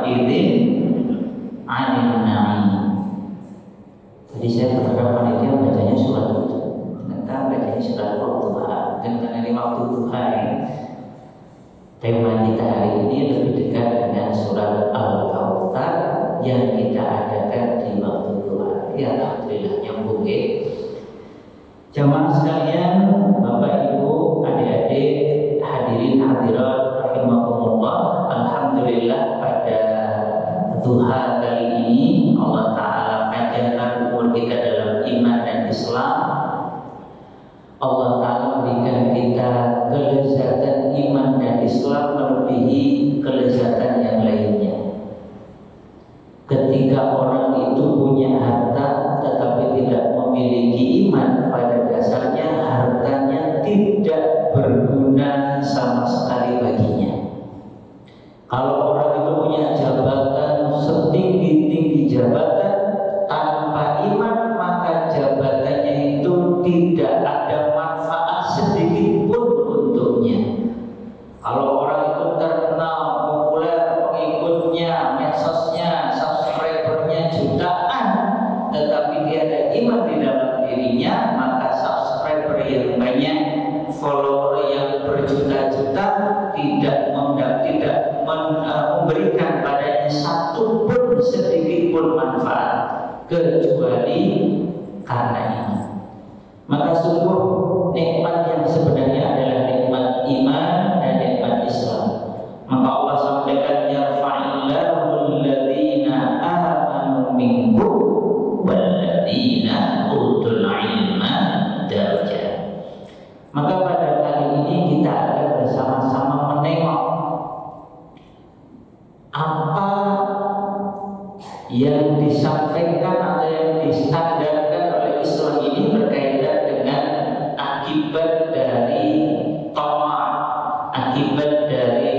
idzin 'anil na'im. Jadi saya berharap panitia bacanya surat itu. Ternyata bacanya surat Al-Duha. Dan karena ini waktu duha ya, tema kita hari ini lebih dekat dengan surat Al-Kautsar yang kita adakan di waktu duha. Ya alhamdulillah nyambung ya. Jamaah sekalian, Bapak Ibu, adik-adik, hadirin hadirat rahimakumullah. Alhamdulillah pada duha kali ini Allah Ta'ala panjangkan umur kita dalam iman dan Islam. Allah Ta'ala berikan kita kelezatan iman dan Islam melebihi kelezatan yang lainnya. Ketika orang itu punya harta tetapi tidak memiliki iman, pada dasarnya hartanya tidak berguna sama sekali baginya. Kalau orang itu punya jabatan setinggi-tinggi jabatan tanpa iman, maka jabatannya itu tidak ada manfaat sedikit pun untuknya. Kalau orang itu terkenal, populer, pengikutnya, medsosnya, subscribernya jutaan, tetapi tiada iman di dalam dirinya, maka subscriber yang banyak, follower yang berjuta-juta tidak memberikan padanya satu pun sedikit pun manfaat kecuali karena iman. Maka sungguh nikmat yang sebenarnya adalah nikmat iman dan nikmat Islam. Maka Allah sampaikan yarfa'illahu alladhina amanu minkum walladzina utul ilma darajat. Maka pada kali ini kita akan bersama-sama menengok apa yang disampaikan atau yang distandarkan oleh Islam ini berkaitan dengan akibat dari tamak, akibat dari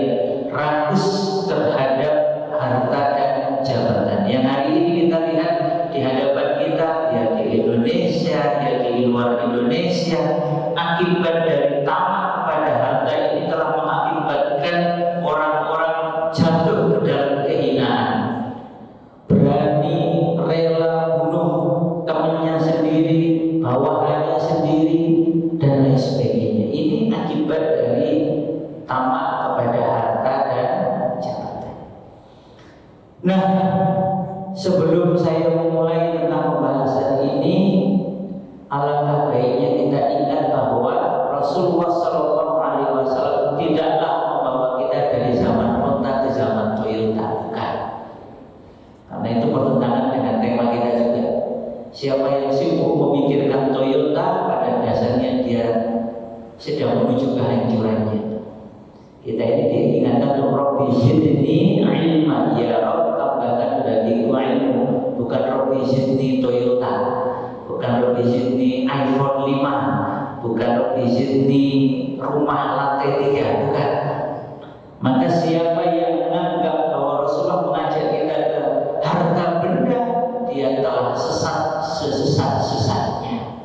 rakus terhadap harta dan jabatan. Yang hari ini kita lihat di hadapan kita, ya di Indonesia, ya di luar Indonesia, akibat dari tamak pada harta ini telah mengakibatkan orang-orang jatuh ke dalam kehinaan, berani rela bunuh temannya sendiri, bawahannya sendiri, dan lain sebagainya. Ini akibat dari tamak kepada harta dan jabatan. Nah, sebelum saya memulai tentang pembahasan ini, alangkah baiknya kita ingat bahwa Rasulullah SAW tidaklah membawa kita dari zaman Honda ke zaman Toyota, bukan. Karena itu bertentangan dengan tema kita juga. Siapa yang sibuk memikirkan Toyota, pada dasarnya dia sedang menuju kehancurannya. Kita ini diingatkan untuk Rabbi zidni ilma, ya Rabb tambahkan bagiku ilmu. Bukan Rabbi zidni Toyota, bukan Rabbi zidni iPhone 5, bukan Rabbi zidni rumah lantai 3, bukan. Maka siapa yang menganggap bahwa Rasulullah mengajak kita ke harta benda, dia telah sesat sesat-sesatnya.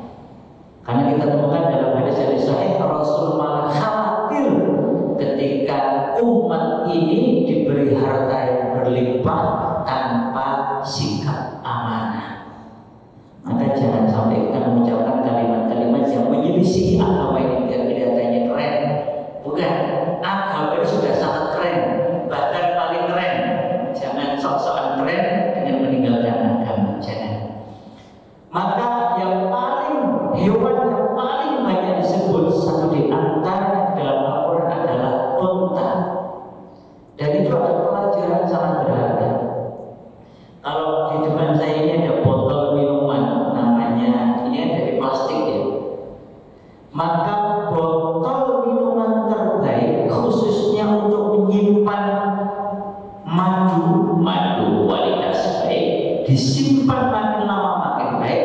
Karena kita temukan dalam hadis sahih, Rasul malah khawatir ketika umat ini diberi harta yang berlimpah tanpa sikap amanah. Maka jangan sampai kita mengucapkan kalimat-kalimat yang menyelisih agama ini biar kelihatannya keren. Bukan, agama ini sudah sangat keren, bahkan paling keren. Jangan sok-sokan keren dengan meninggalkan agama, jangan. Maka yang paling hewan yang paling banyak disebut satu di antara dalam Al-Quran adalah unta. Dan itu ada pelajaran sangat berharga. Kalau di depan saya ini ada botol minuman, namanya ini dari plastik ya. Maka botol minuman terbaik khususnya untuk menyimpan madu kualitas baik, disimpan makin lama makin baik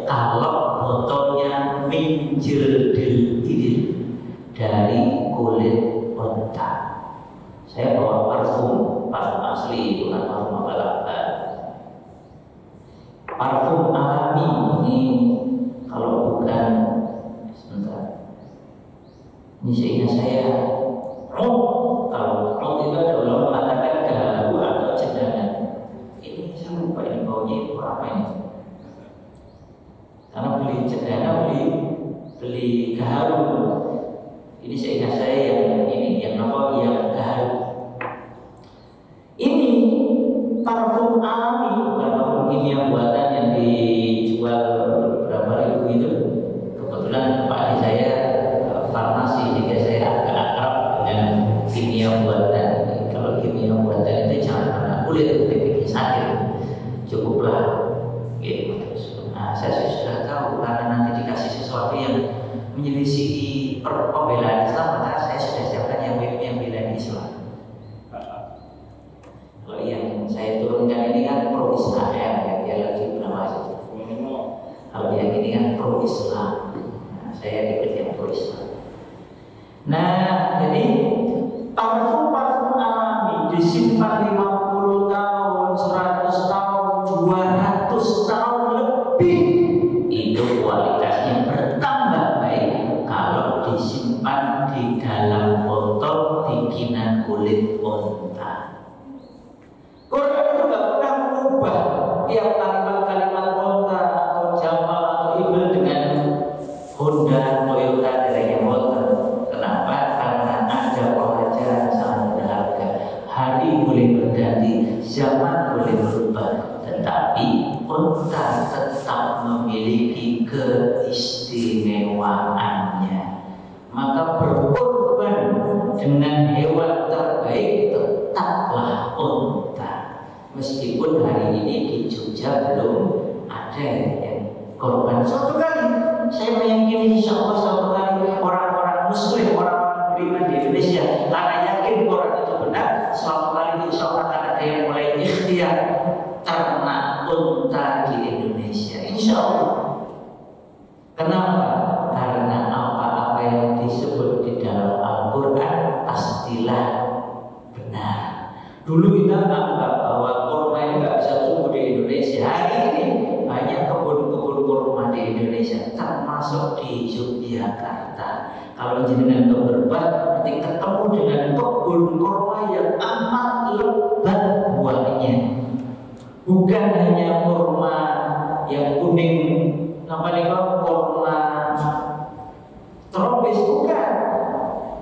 kalau botolnya minjil-dil dari kulit unta. Saya bawa parfum asli, bukan parfum abal-abal. Parfum alami ini kalau bukan, sebentar, ini seingat saya, kalau itu ada ulama mengatakan gaharu atau parfum alami, bukan parfum kimia buatan yang dijual berapa ribu itu. Kebetulan Pak Adi saya farmasi, jadi saya agak akrab dengan kimia buatan. Kalau kimia buatan itu jangan kena kulit bikin sakit, cukuplah gitu. Nah, saya sudah tahu karena nanti dikasih sesuatu yang menyelisihi pembelaan Islam, maka saya sudah siapkan yang bela Islam. Kalau yang saya turunkan ini kan pro Israel ya, dia lagi bermahasiswa. Kalau yang ini kan pro Islam, nah, saya ikut yang pro Islam. Nah, jadi parfum-parfum alami disimpan 50 tahun, 100 tahun, 200 tahun lebih. Itu kualitasnya bertambah baik kalau disimpan di dalam botol bikinan kulit unta. Quran itu gak pernah mengubah tiap kalimat-kalimat unta atau Jamal atau Ibn dengan Honda, Toyota, dan motor. Kenapa? Karena ada pelajaran sangat berharga. Hari boleh berganti, zaman boleh berubah, tetapi unta tetap memiliki keistimewaannya. Maka berkorban dengan hewan terbaik tetaplah unta. Meskipun hari ini di Jogja belum ada yang korban. Suatu kali saya meyakini insya Allah suatu kali orang-orang Muslim, orang-orang beriman di Indonesia, karena yakin Quran itu benar, suatu kali insya Allah akan ada yang mulai ikhtiar ternak unta di Indonesia. Insya Allah. Kenapa? Karena apa-apa yang disebut di dalam Al-Quran pastilah benar. Dulu kita anggap bahwa kurma ini nggak bisa tumbuh di Indonesia. Hari ini banyak kebun-kebun kurma di Indonesia, termasuk di Yogyakarta. Kalau jenengan ke Berbah, nanti ketemu dengan kebun kurma yang amat lebat buahnya. Bukan hanya kurma yang kuning, apa nih kok, kurma tropis, bukan.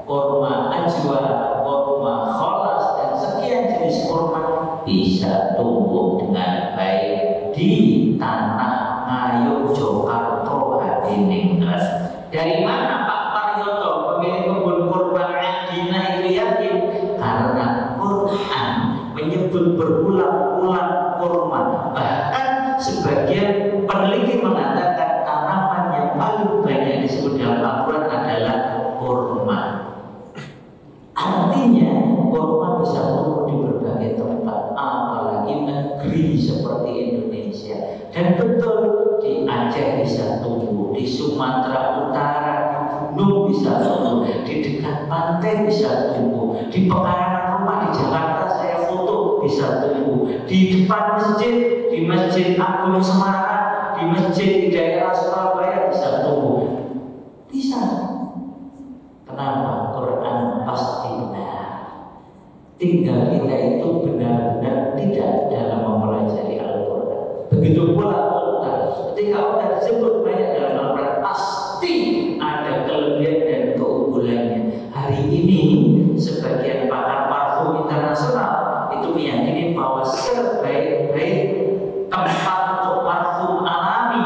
Kurma ajwa, kurma kholas, dan sekian jenis kurma bisa tumbuh dengan baik di tanah Ngayog Jogarta Hadiningrat. Dari mana Pak Paryoto, pemilik kebun kurma Adina itu yakin? Karena Quran menyebut berulang-ulang kurma. Bahkan sebagian peneliti mengatakan tanaman yang paling banyak disebut dalam Al-Quran adalah kurma. Artinya kurma bisa tumbuh di berbagai tempat, apalagi negeri seperti Indonesia. Dan betul, di Aceh bisa tumbuh, di Sumatera Utara, di gunung bisa tumbuh, di dekat pantai bisa tumbuh, di pekarangan rumah di Jakarta saya foto bisa tumbuh, di depan masjid, di Masjid Agung Semarang, di masjid di daerah Surabaya bisa tumbuh. Bisa. Kenapa? Quran pasti benar. Tinggal kita itu benar-benar tidak dalam mempelajari Al-Quran. Begitu pula unta. Ketika unta disebut banyak dalam Al-Quran, pasti ada kelebihan dan keunggulannya. Hari ini sebagian pakar parfum internasional itu meyakini bahwa sebaik-baik tempat untuk parfum alami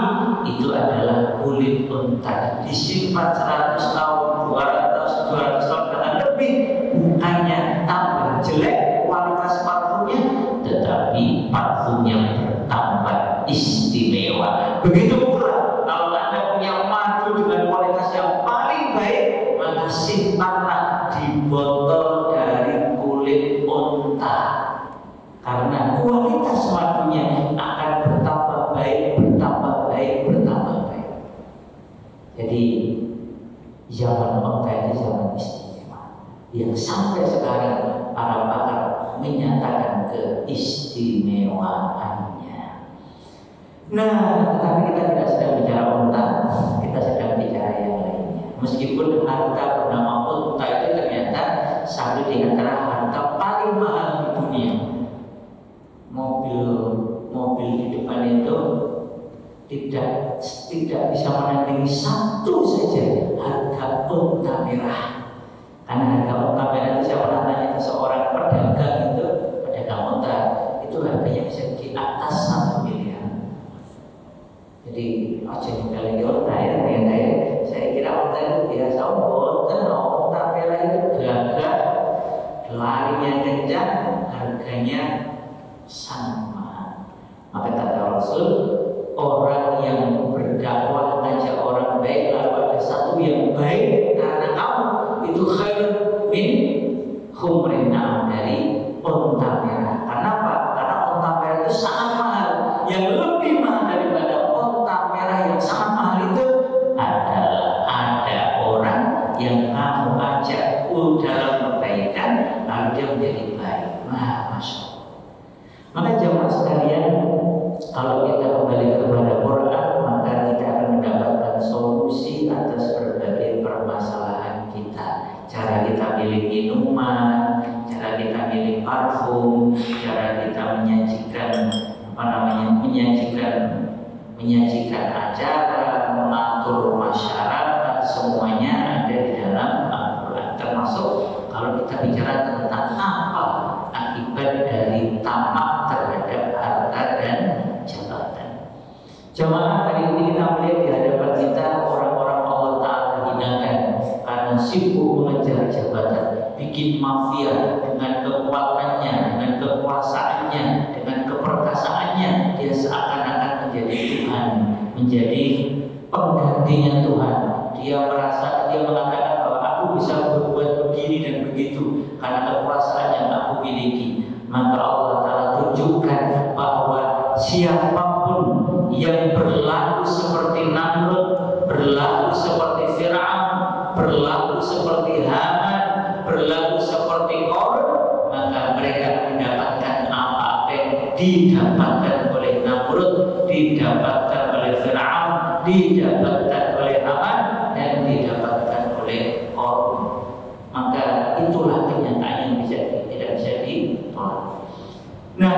itu adalah kulit unta. Disimpan 100 tahun, 200 tahun bahkan lebih, bukannya tambah jelek kualitas parfumnya, tetapi parfumnya bertambah istimewa. Begitu pula kalau Anda punya madu dengan kualitas yang paling baik, maka simpanlah di botol dari kulit unta, karena kualitas madunya akan bertambah baik, bertambah baik, bertambah baik. Jadi zaman unta ini zaman istimewa yang sampai sekarang para pakar menyatakan keistimewaannya. Nah, tetapi kita tidak sedang bicara unta, kita sedang bicara yang lainnya. Meskipun harta bernama unta itu ternyata satu di antara harta paling mahal di dunia. Mobil di depan itu tidak bisa menandingi satu saja harga unta merah. Karena harga unta merah itu, saya pernah tanya ke seorang pedagang itu, pedagang unta itu harganya bisa di atas 1 miliar. Jadi aja ninggalin onta ya, saya kira onta itu biasa boten, onta merah itu gagah, larinya kencang, harganya sangat mahal. Maka kata Rasul, orang yang berdakwah ngajak orang baik lalu ada satu yang baik karena kamu, itu khair min humrin na'am, dari onta merah. Kenapa? Karena onta merah itu sangat mahal. Yang lebih mahal daripada onta merah yang sangat mahal itu adalah ada orang yang kamu ajak dalam kebaikan lalu dia menjadi baik. Masya Allah. Maka jemaah sekalian, kalau kita kembali kepada Quran, maka kita akan mendapatkan solusi atas berbagai permasalahan kita. Cara kita milih minuman, cara kita milih parfum, cara kita menyajikan acara, mengatur masyarakat, semuanya ada di dalam Al-Quran. Termasuk kalau kita bicara tentang apa akibat dari tamak terhadap harta dan jabatan. Jemaah, hari ini kita melihat di hadapan kita orang-orang Allah Ta'ala hinakan karena sibuk mengejar jabatan, bikin mafia dengan kekuatannya, dengan kekuasaannya, dengan keperkasaannya. Dia seakan-akan menjadi Tuhan, menjadi penggantinya Tuhan. Dia mengatakan bahwa aku bisa berbuat begini dan begitu karena kekuasaan yang aku miliki. Maka Allah Ta'ala tunjukkan bahwa siapapun yang berlaku seperti Namrud, berlaku seperti Fir'aun, berlaku seperti Haman, berlaku seperti Qarun, maka mereka mendapatkan apa yang didapatkan oleh Namrud, didapatkan oleh Fir'aun, didapatkan oleh Haman, dan didapatkan oleh Qarun. Maka itulah kenyataan yang tidak bisa ditolak. Nah,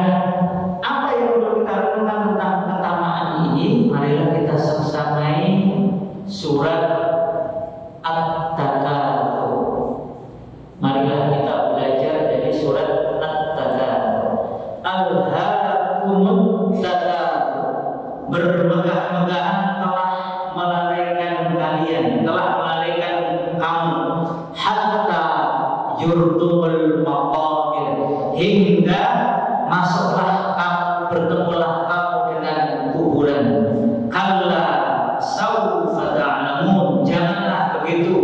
apa yang perlu kita renungkan tentang ketamaan ini? Marilah kita samai surat At-Takatsur. Marilah kita belajar dari surat At-Takatsur. Alhaakumut takatsur. Bermegah-megahan telah melalaikan kalian, telah melalaikan kamu, hatta yurtumul maqabir, hingga masuklah kamu, bertemulah kamu dengan kuburan. Kalla saufa ta'lamun, janganlah begitu,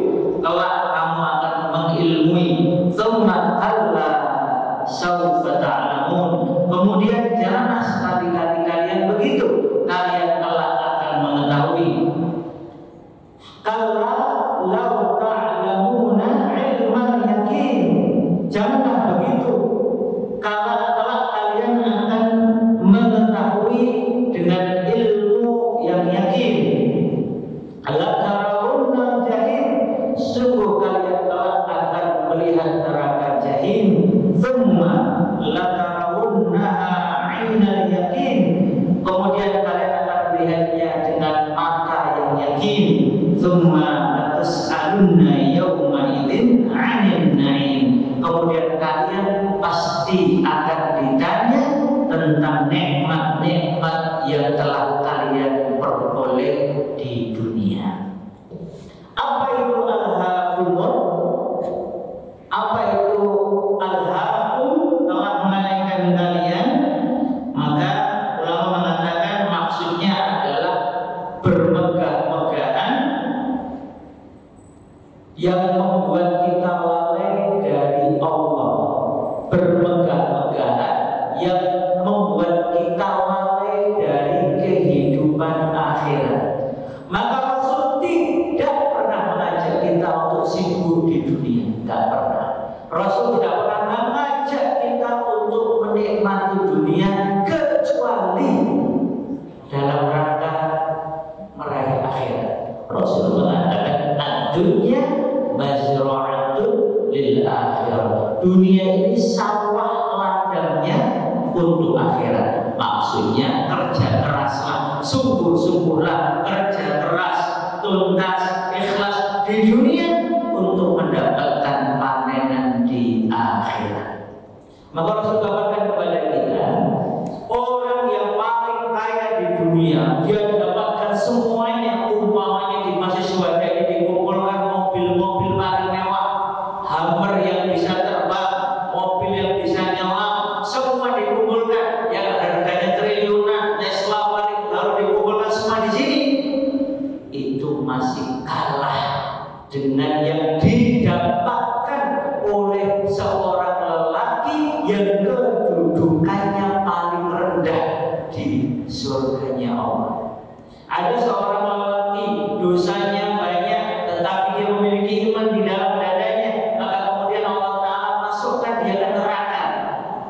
kelak kamu akan mengilmui. Tsumma kalla saufa ta'lamun, kemudian janganlah sekali-kali kalian begitu, kalian kelak akan mengetahui. Kalla law ta'lamuna ilmal yakin, janganlah begitu, kalau kalian akan mengetahui dengan ilmu yang yakin. La tarawunna jahim, sungguh kalian telah akan melihat neraka jahim. Tsumma la tarawunnaha 'ainal yakin, kemudian kalian akan melihatnya dengan mata yang yakin. Tsumma latus'alunna yawma idzin 'anil na'im, kemudian kalian pasti akan ditanya tentang nikmat-nikmat yang telah kalian peroleh di dunia. Apa itu al-haakumut? Apa itu al-haakum, telah melalaikan kalian? Maka ulama mengatakan maksudnya adalah bermegah-megahan yang membuat kita lalai dari Allah, bermegah-megahan yang membuat kita lalai dari kehidupan akhirat. Maka Rasul tidak pernah mengajak kita untuk sibuk di dunia, tidak pernah. Rasul tidak pernah mengajak kita untuk menikmati dunia kecuali dalam rangka meraih akhirat. Rasul mengatakan ad-dunya mazra'atun lil akhirah, dunia ini sawah ladangnya untuk akhirat. Maksudnya kerja keraslah, sungguh-sungguhlah, kerja keras, tuntas, ikhlas di dunia untuk mendapatkan panenan di akhirat. Maka Rasul kabarkan kepada kita kedudukannya paling rendah di surganya Allah. Ada seorang lelaki dosanya banyak, tetapi dia memiliki iman di dalam dadanya, maka kemudian Allah Ta'ala masukkan dia ke neraka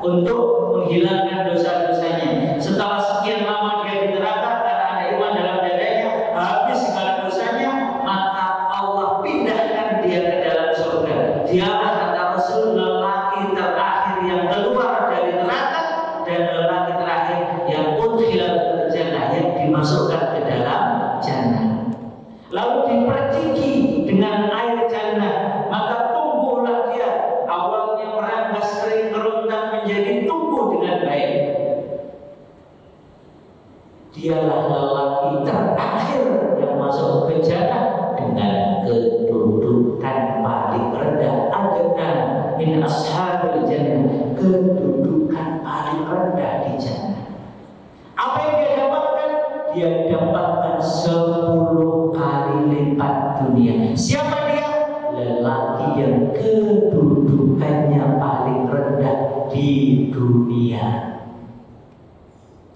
untuk menghilangkan dosa-dosanya. Setelah sekian lama dia di neraka karena ada iman dalam dadanya, habis segala dosanya, maka Allah pindahkan dia ke dalam surga. Dia kata Rasul lelaki terakhir yang keluar dari neraka dan lelaki terakhir yang udkhilal jannah, yang dimasukkan ke dalam jannah. Lalu diperciki dengan air jannah, maka tumbuhlah dia. Awalnya meranggas kering kerontang menjadi tumbuh dengan baik. Dialah lelaki terakhir yang masuk ke jannah dengan kedudukan paling rendah. Adna min ashabil jannah, kedudukan paling rendah di jannah. Apa yang dia dapatkan? Dia dapatkan 10 kali lipat dunia. Siapa dia? Lelaki yang kedudukannya paling rendah di dunia.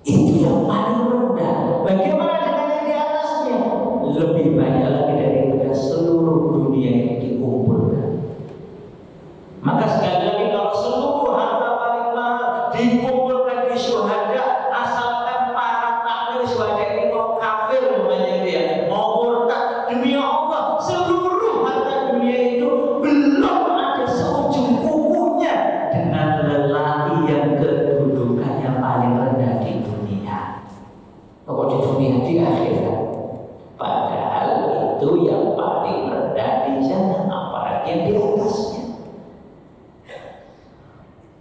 Itu yang paling rendah. Bagaimana dengan yang di atasnya? Lebih banyak lagi daripada seluruh dunia yang dikumpulkan. Maka sekali lagi, kalau seluruh harta paling mahal dikumpulkan di syuhada, asalkan para takmir syuhada ini mau kafir namanya dia, mau murtad demi Allah, seluruh harta dunia itu belum ada seujung kukunya dengan lelaki yang kedudukannya paling rendah di dunia. Kalau di dunia, di akhirat. Padahal itu yang paling rendah di sana, apalagi yang di atasnya.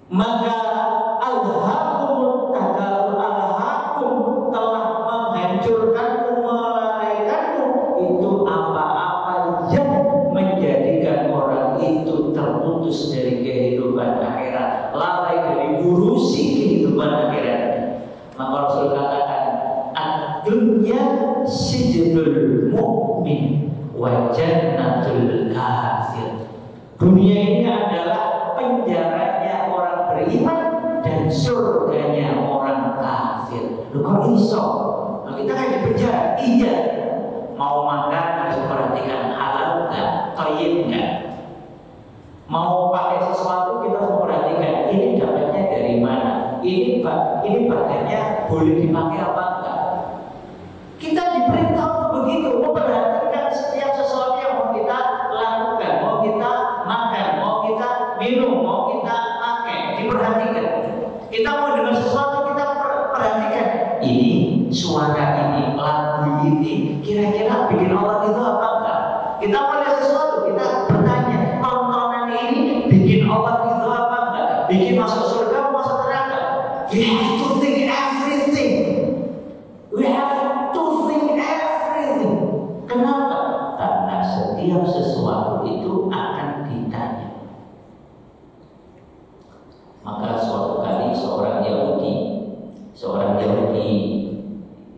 Maka alhaqumut takatsur, alhaqum telah menghancurkanmu, melalaikanmu. Itu apa-apa yang menjadikan orang itu terputus dari kehidupan akhirat, lalai dari ngurusi kehidupan akhirat. Maka Rasul katakan, ad-dunya sijnul mu'min wa jannatul kafir. Dunia ini adalah penjaranya orang beriman dan surganya orang kafir. Loh, kok iso? Nah, kita kan di penjara. Iya. Mau makan harus perhatikan halal enggak, thayyib enggak. Mau pakai sesuatu kita harus perhatikan ini dapatnya dari mana. Ini bahannya boleh dipakai apa enggak. Kita diperintah untuk begitu, memperhatikan setiap sesuatu yang mau kita lakukan, mau kita makan, mau kita minum, mau kita pakai, diperhatikan. Kita mau dengar sesuatu, kita perhatikan. Ini suara ini, lagu ini, kira-kira bikin Allah itu apa enggak? Kita melihat sesuatu, kita bertanya, tontonan ini bikin Allah itu apa enggak? Bikin masuk surga, masuk neraka? We have to think everything. We have to think everything. Kenapa? Karena setiap sesuatu itu akan ditanya. Maka suatu kali seorang Yahudi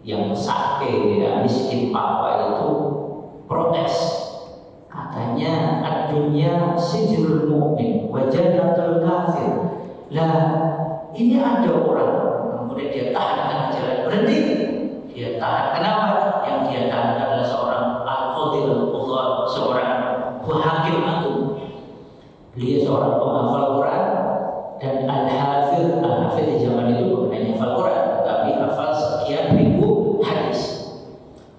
yang sakit, ya, miskin papa itu protes. Katanya ad-dunya sijnul mu'min wa jannatul kafir. Lah, ini ada orang kemudian dia tahan di tengah jalan, berhenti. Dia tahan. Kenapa? Yang dia tahan adalah seorang al-qadhil al-qudhat, seorang hakim agung. Beliau seorang penghafal Quran dan al-hafidh. Al-hafidh di zaman itu bukan hanya hafal Quran, tetapi hafal sekian ribu hadis.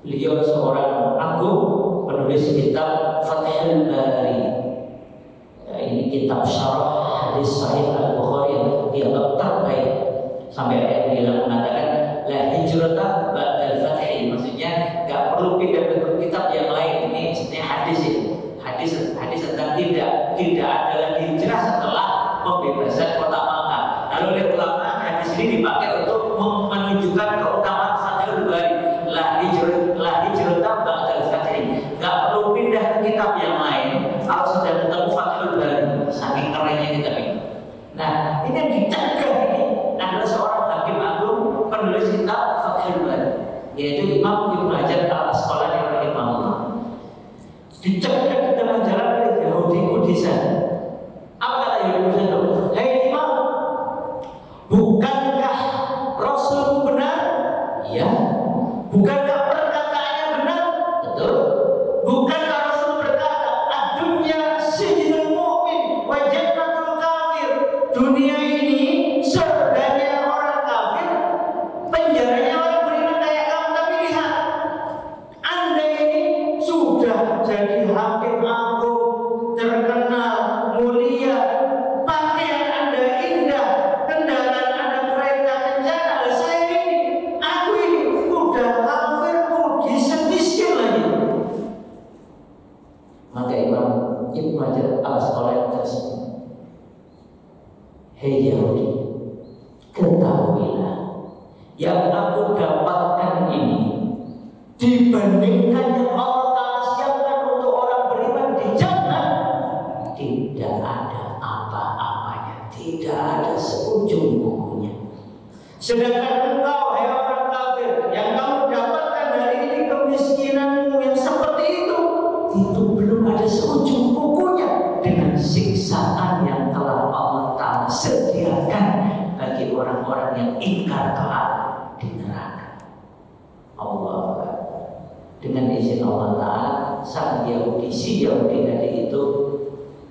Beliau seorang agung, penulis kitab Fathul Bari. Ya, ini kitab syarah hadis Sahih Al-Bukhari yang dianggap terbaik. Sampai ayat dia mengatakan la hijrata ba'dal fathi, maksudnya enggak perlu pindah ke kitab yang lain. Ini sebenarnya hadis ini. Hadis tentang tidak ada lagi hijrah setelah pembebasan kota Makkah. Lalu oleh ulama hadis ini dipakai untuk menunjukkan keutamaan Fathul Bari. La hijrata ba'dal fathi. Enggak perlu pindah ke kitab yang lain kalau sudah ketemu Fathul Bari. Saking kerennya kitab ini. Nah, ini yang dicegah ini adalah seorang hakim agung penulis kitab Fathul Bari, yaitu Imam Ibnu Hajar Al-Asqalani rahimahullah. Dicegah di tengah jalan oleh Yahudi Kudisan. Apa kata Yahudi Kudisan itu? Hei Imam, bukan Ya, bukankah perkataannya benar? Betul. Bukankah Rasul berkata, "Ad-dunya sijnul mu'min wa jannatul kafir." Dunia ini surganya orang kafir, penjaranya orang beriman kayak kamu. Tapi lihat, Anda ini sudah jadi hakim agung, terkenal, mulia, pakaian Anda indah, kendaraan Anda kereta kencana. Saya ini, aku ini udah kafir, miskin lagi. Maka Imam Ibnu Hajar Al-Asqalani tersebut, hei Yahudi, ketahuilah yang aku dapatkan ini dibandingkan yang Allah Ta'ala siapkan untuk orang beriman di jannah, tidak ada apa-apanya, tidak ada seujung kukunya. Sedangkan engkau, hai orang kafir, yang kamu dapatkan dari ini kemiskinanmu yang seperti itu belum ada seujung kukunya dengan siksaan yang telah Allah Ta'ala sediakan bagi orang-orang yang ingkar kelak di neraka. Allah, dengan izin Allah Ta'ala, sang Yahudi, si Yahudi tadi itu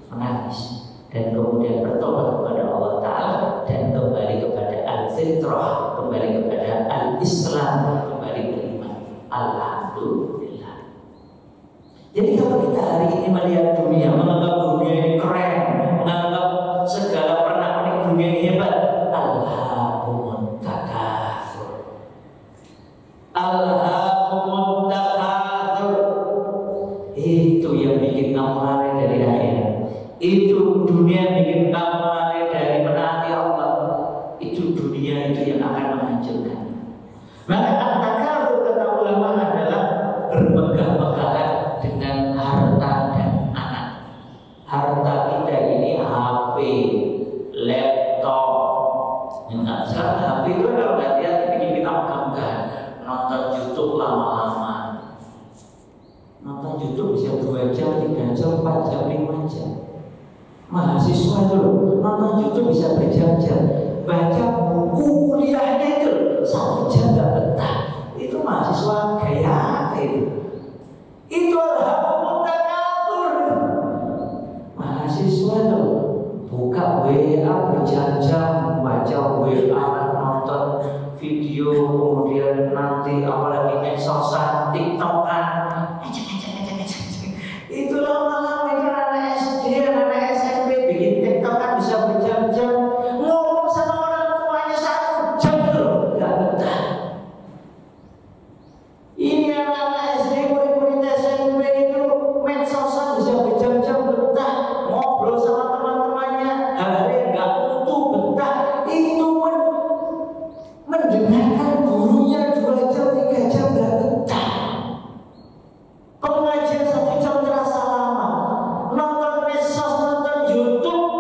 menangis dan kemudian bertobat kepada Allah Ta'ala dan kembali kepada al-fitrah, kembali kepada al-Islam, kembali beriman. Alhamdulillah. Jadi kalau kita hari ini melihat dunia, menganggap dunia ini keren, menganggap segala pernak-pernik dunia ini hebat, alhaakumut takatsur. Alhaakumut takatsur. Itu yang bikin kamu lari dari akhirat. Itu dunia yang bikin kamu lari dari menaati Allah. Itu dunia itu yang akan menghancurkan. Maka at-takatsur kata ulama adalah bermegah-megahan dengan harta dan anak. Harta kita ini HP, laptop. Nah, sekarang HP itu kalau hati-hati bikin kita megah-megahan. Nonton YouTube lama-lama. Nonton YouTube bisa 2 jam, 3 jam, 4 jam, 5 jam. Mahasiswa itu nonton YouTube bisa berjam-jam. Baca buku kuliahnya itu 1 jam gak betah. Itu mahasiswa gaya apa itu? Itu alhamdulillah takatsur. Mahasiswa itu buka WA berjam-jam, baca WA, nonton video, kemudian nanti apalagi medsosan, TikTokan. Itu lama-lama itu anak SD, anak SMP bikin TikTokan bisa berjam-jam, ngomong sama orang tuanya 1 jam loh, gak betah. Ini anak-anak SD, murid-murid SMP itu medsosan bisa berjam-jam betah, ngobrol sama teman-temannya, hari gak utuh betah. Itu mendengarkan gurunya 2 jam, 3 jam gak betah. Pengajian 1 jam terasa lama. Nonton medsos, nonton YouTube,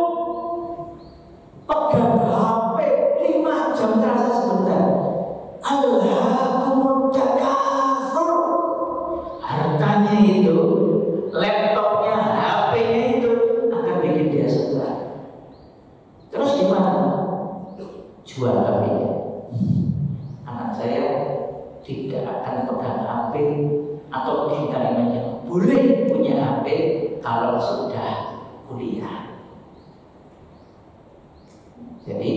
pegang HP 5 jam terasa sebentar. Alhamdulillah takatsur. Hartanya itu, laptopnya, HP-nya itu akan bikin dia sebentar. Terus gimana? Jual HP-nya. Anak saya tidak akan pegang HP atau di kalimatnya boleh punya HP kalau sudah kuliah. Jadi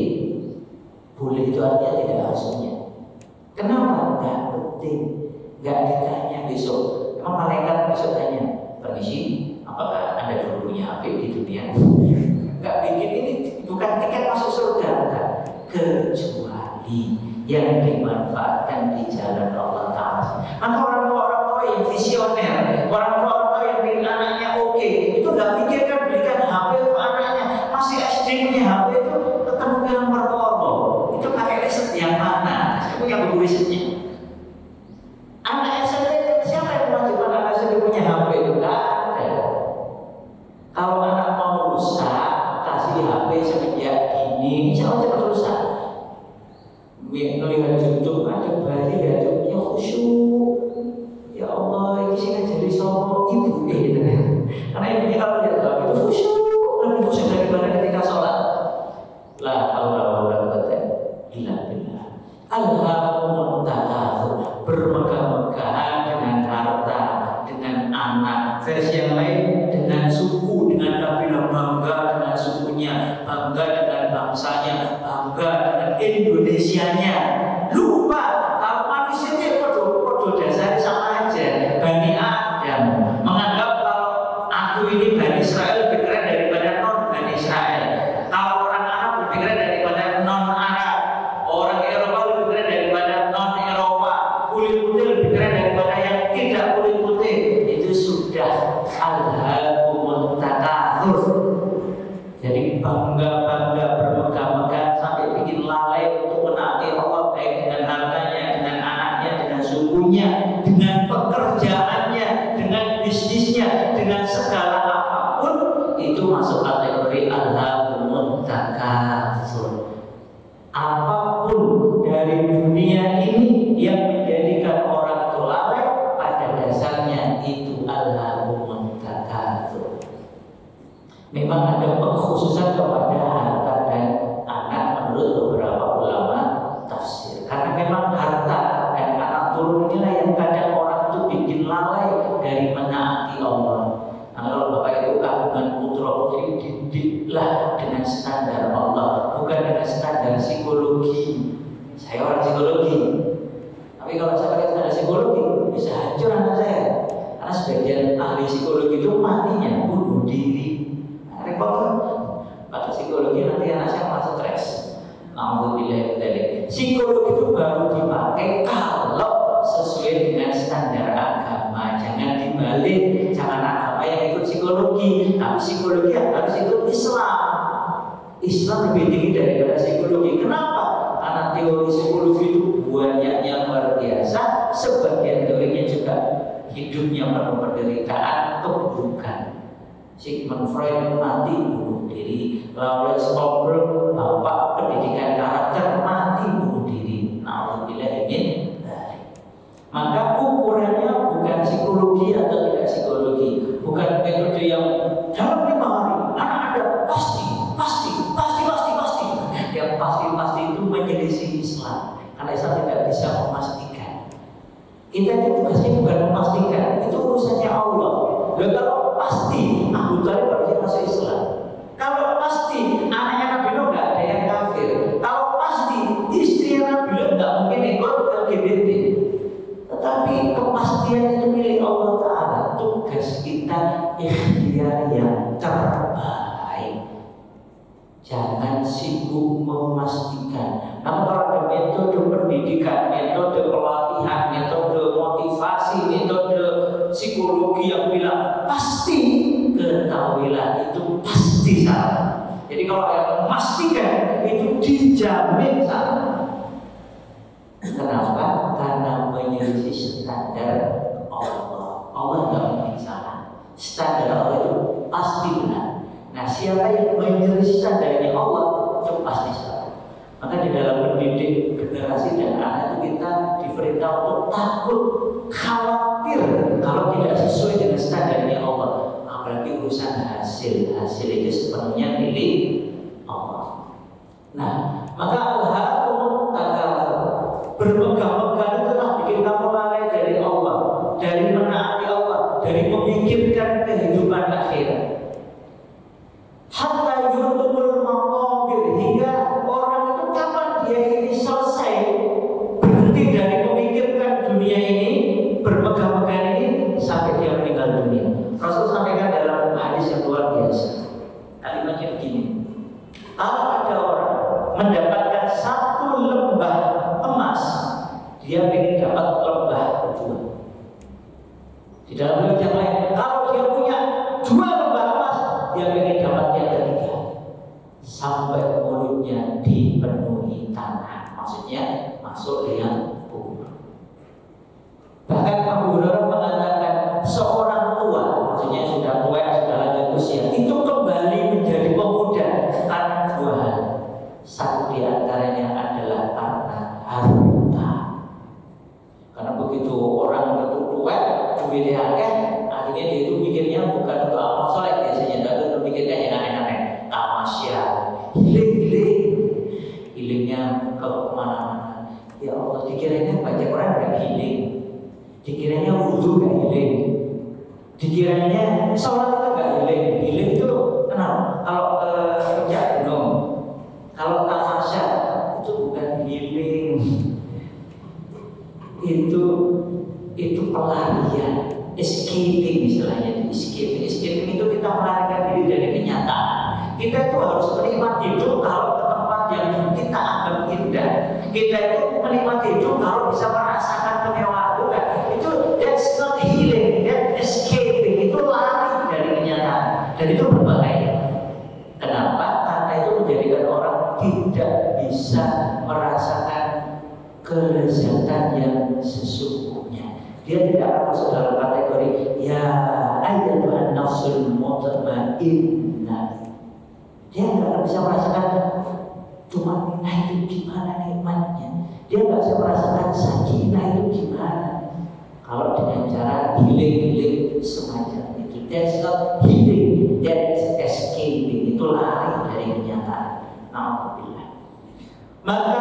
boleh itu artinya tidak harus punya. Kenapa? Gak penting, gak ditanya besok. Emang malaikat besok tanya, permisi, apakah Anda dulu punya HP di dunia? Gak bikin ini bukan tiket masuk surga, enggak. Kecuali yang dimanfaatkan di jalan Allah Ta'ala. Maka orang tua yang visioner, orang tua yang ingin anaknya oke, itu gak pikirkan belikan HP untuk anaknya. Masih SD punya HP itu ketemu dengan mertua, itu pakai riset yang mana? Saya punya buku risetnya. Anak SMP siapa yang kewajiban anak SMP punya HP itu? Gak ada. Kalau anak mau rusak, kasih HP semenjak dini, jangan cepat rusak. Melihat YouTube ada bayi ya khusyuk. Ya Allah, ini sih kan jadi sama ibu gitu kan. Karena ibunya kalau lihat HP itu khusyuk, lebih khusyuk daripada ketika sholat. La haula wala quwwata illa billah. Alhamdulillah takatsur. Indonesianya. Lupa kalau manusia itu podo dasar sama aja. Bani Adam menganggap kalau aku ini Bani Israel lebih keren daripada non Bani Israel. Kalau orang Arab lebih keren daripada non Arab. Orang Eropa lebih keren daripada non Eropa. Kulit putih lebih keren daripada yang tidak kulit putih. Itu sudah alhaakumut takatsur. Jadi bangga-bangga bermegah-megah sampai bikin lalai untuk menaati Allah, baik dengan hartanya, dengan anaknya, dengan sukunya, dengan pekerjaannya, dengan bisnisnya, dengan segala apapun. Itu masuk kategori alhaakumut takatsur. Apapun dari dunia ini yang menjadikan orang itu lalai, pada dasarnya itu alhaakumut takatsur. Memang ada pengkhususan kepada harta dan anak menurut beberapa ulama tafsir. Karena memang harta dan anak turun inilah yang kadang orang itu bikin lalai dari menaati Allah. Nah, kalau Bapak Ibu kagungan putra putri, didiklah dengan standar Allah, bukan dengan standar psikologi. Saya orang psikologi, tapi kalau saya pakai standar psikologi bisa hancur anak saya. Karena sebagian ahli psikologi itu matinya bunuh diri. Repot kan? Pada psikologi nanti anak saya malah stres. Alhamdulillah dari psikologi itu baru dipakai kalau sesuai dengan standar agama. Jangan dibalik, jangan agama yang ikut psikologi, tapi psikologi harus ikut Islam. Islam lebih tinggi daripada psikologi. Kenapa? Karena teori psikologi itu banyaknya luar biasa. Sebagian teorinya juga hidupnya penuh penderitaan, keburukan. Sigmund Freud mati bunuh diri. Lawrence Kohlberg, bapak pendidikan karakter, mati bunuh diri. Alhamdulillah ini. Maka ukurannya bukan psikologi atau tidak psikologi, bukan metode yang dalam 5 hari anak ada pasti. Yang pasti itu menyelisih Islam. Karena Islam tidak bisa memastikan. Kita itu tugasnya bukan memastikan, itu urusannya Allah. Dan kalau pasti Abu Thalib harusnya masuk Islam. Kalau pasti anaknya Nabi Nuh nggak ada yang kafir. Kalau pasti istri Nabi Nuh nggak mungkin ikut LGBT. Tetapi kepastian itu milik Allah Taala. Tugas kita ikhtiar yang terbaik. Jangan sibuk memastikan. Namun kalau ada metode pendidikan, metode pelatihan, metode motivasi, metode psikologi yang bilang pasti, ketahuilah itu pasti salah. Jadi kalau yang memastikan itu dijamin salah. Kenapa? Karena menyelisih standar Allah. Allah tidak mungkin salah. Standar Allah itu pasti benar. Nah, siapa yang menyelisih standarnya Allah itu pasti salah. Maka di dalam mendidik generasi dan anak itu kita diperintah untuk takut, khawatir kalau tidak sesuai dengan standarnya Allah. Apalagi urusan hasil itu sepenuhnya milik Allah. Nah, maka alhaakumut takatsur, bermegah-megah itulah bikin kamu lalai dari Allah, dari menaati Allah, dari memikirkan kehidupan akhirat. Hatta yurtumul maqabir, hingga orang itu kapan dia ini selesai berhenti dari memikirkan dunia ini, bermegah-megah ini, sampai dia meninggal dunia. Rasul sampaikan dalam hadis yang luar biasa. Kalimatnya begini: kalau ada orang mendapatkan 1 lembah emas, dia ingin dapat lembah kedua. Di dalam riwayat yang lain, kalau dia punya 2 lembah emas, dia ingin dapat yang ketiga, sampai mulutnya dipenuhi tanah. Maksudnya masuk dengan kubur. Bahkan Abu Hurairah mengatakan seorang tua, maksudnya sudah tua, sudah lanjut usia, itu kembali menjadi pemuda karena 2 hal. Satu di antaranya adalah karena harta. Karena begitu orang itu tua, duitnya akeh, akhirnya dia itu mikirnya bukan untuk amal soleh biasanya, tapi berpikirnya yang aneh-aneh, tamasya, healingnya ke kemana-mana. Ya Allah, dikiranya banyak orang gak healing, dikiranya wudhu gak healing, dikiranya sholat itu gak healing. Healing itu kenapa? Kalau kerja gunung, kalau tamasya itu bukan healing. itu pelarian, escaping istilahnya. Escaping itu kita melarikan diri dari kenyataan. Kita itu harus menikmati hidup kalau ke tempat yang kita anggap indah. Kita itu menikmati hidup kalau bisa merasakan kemewahan. Itu that's not healing, that's escaping. Itu lari dari kenyataan dan itu berbahaya. Kenapa? Karena itu menjadikan orang tidak bisa merasakan kelezatan yang sesungguhnya. Dia tidak akan masuk dalam kategori ya ayyatuhan nafsul mutmainnah. Dia tidak akan bisa merasakan cuma itu gimana nikmatnya. Dia tidak bisa merasakan sakinah itu gimana. Kalau dengan cara healing semacam itu, that's not healing, that's escaping. Itu lari dari kenyataan. Alhamdulillah. Maka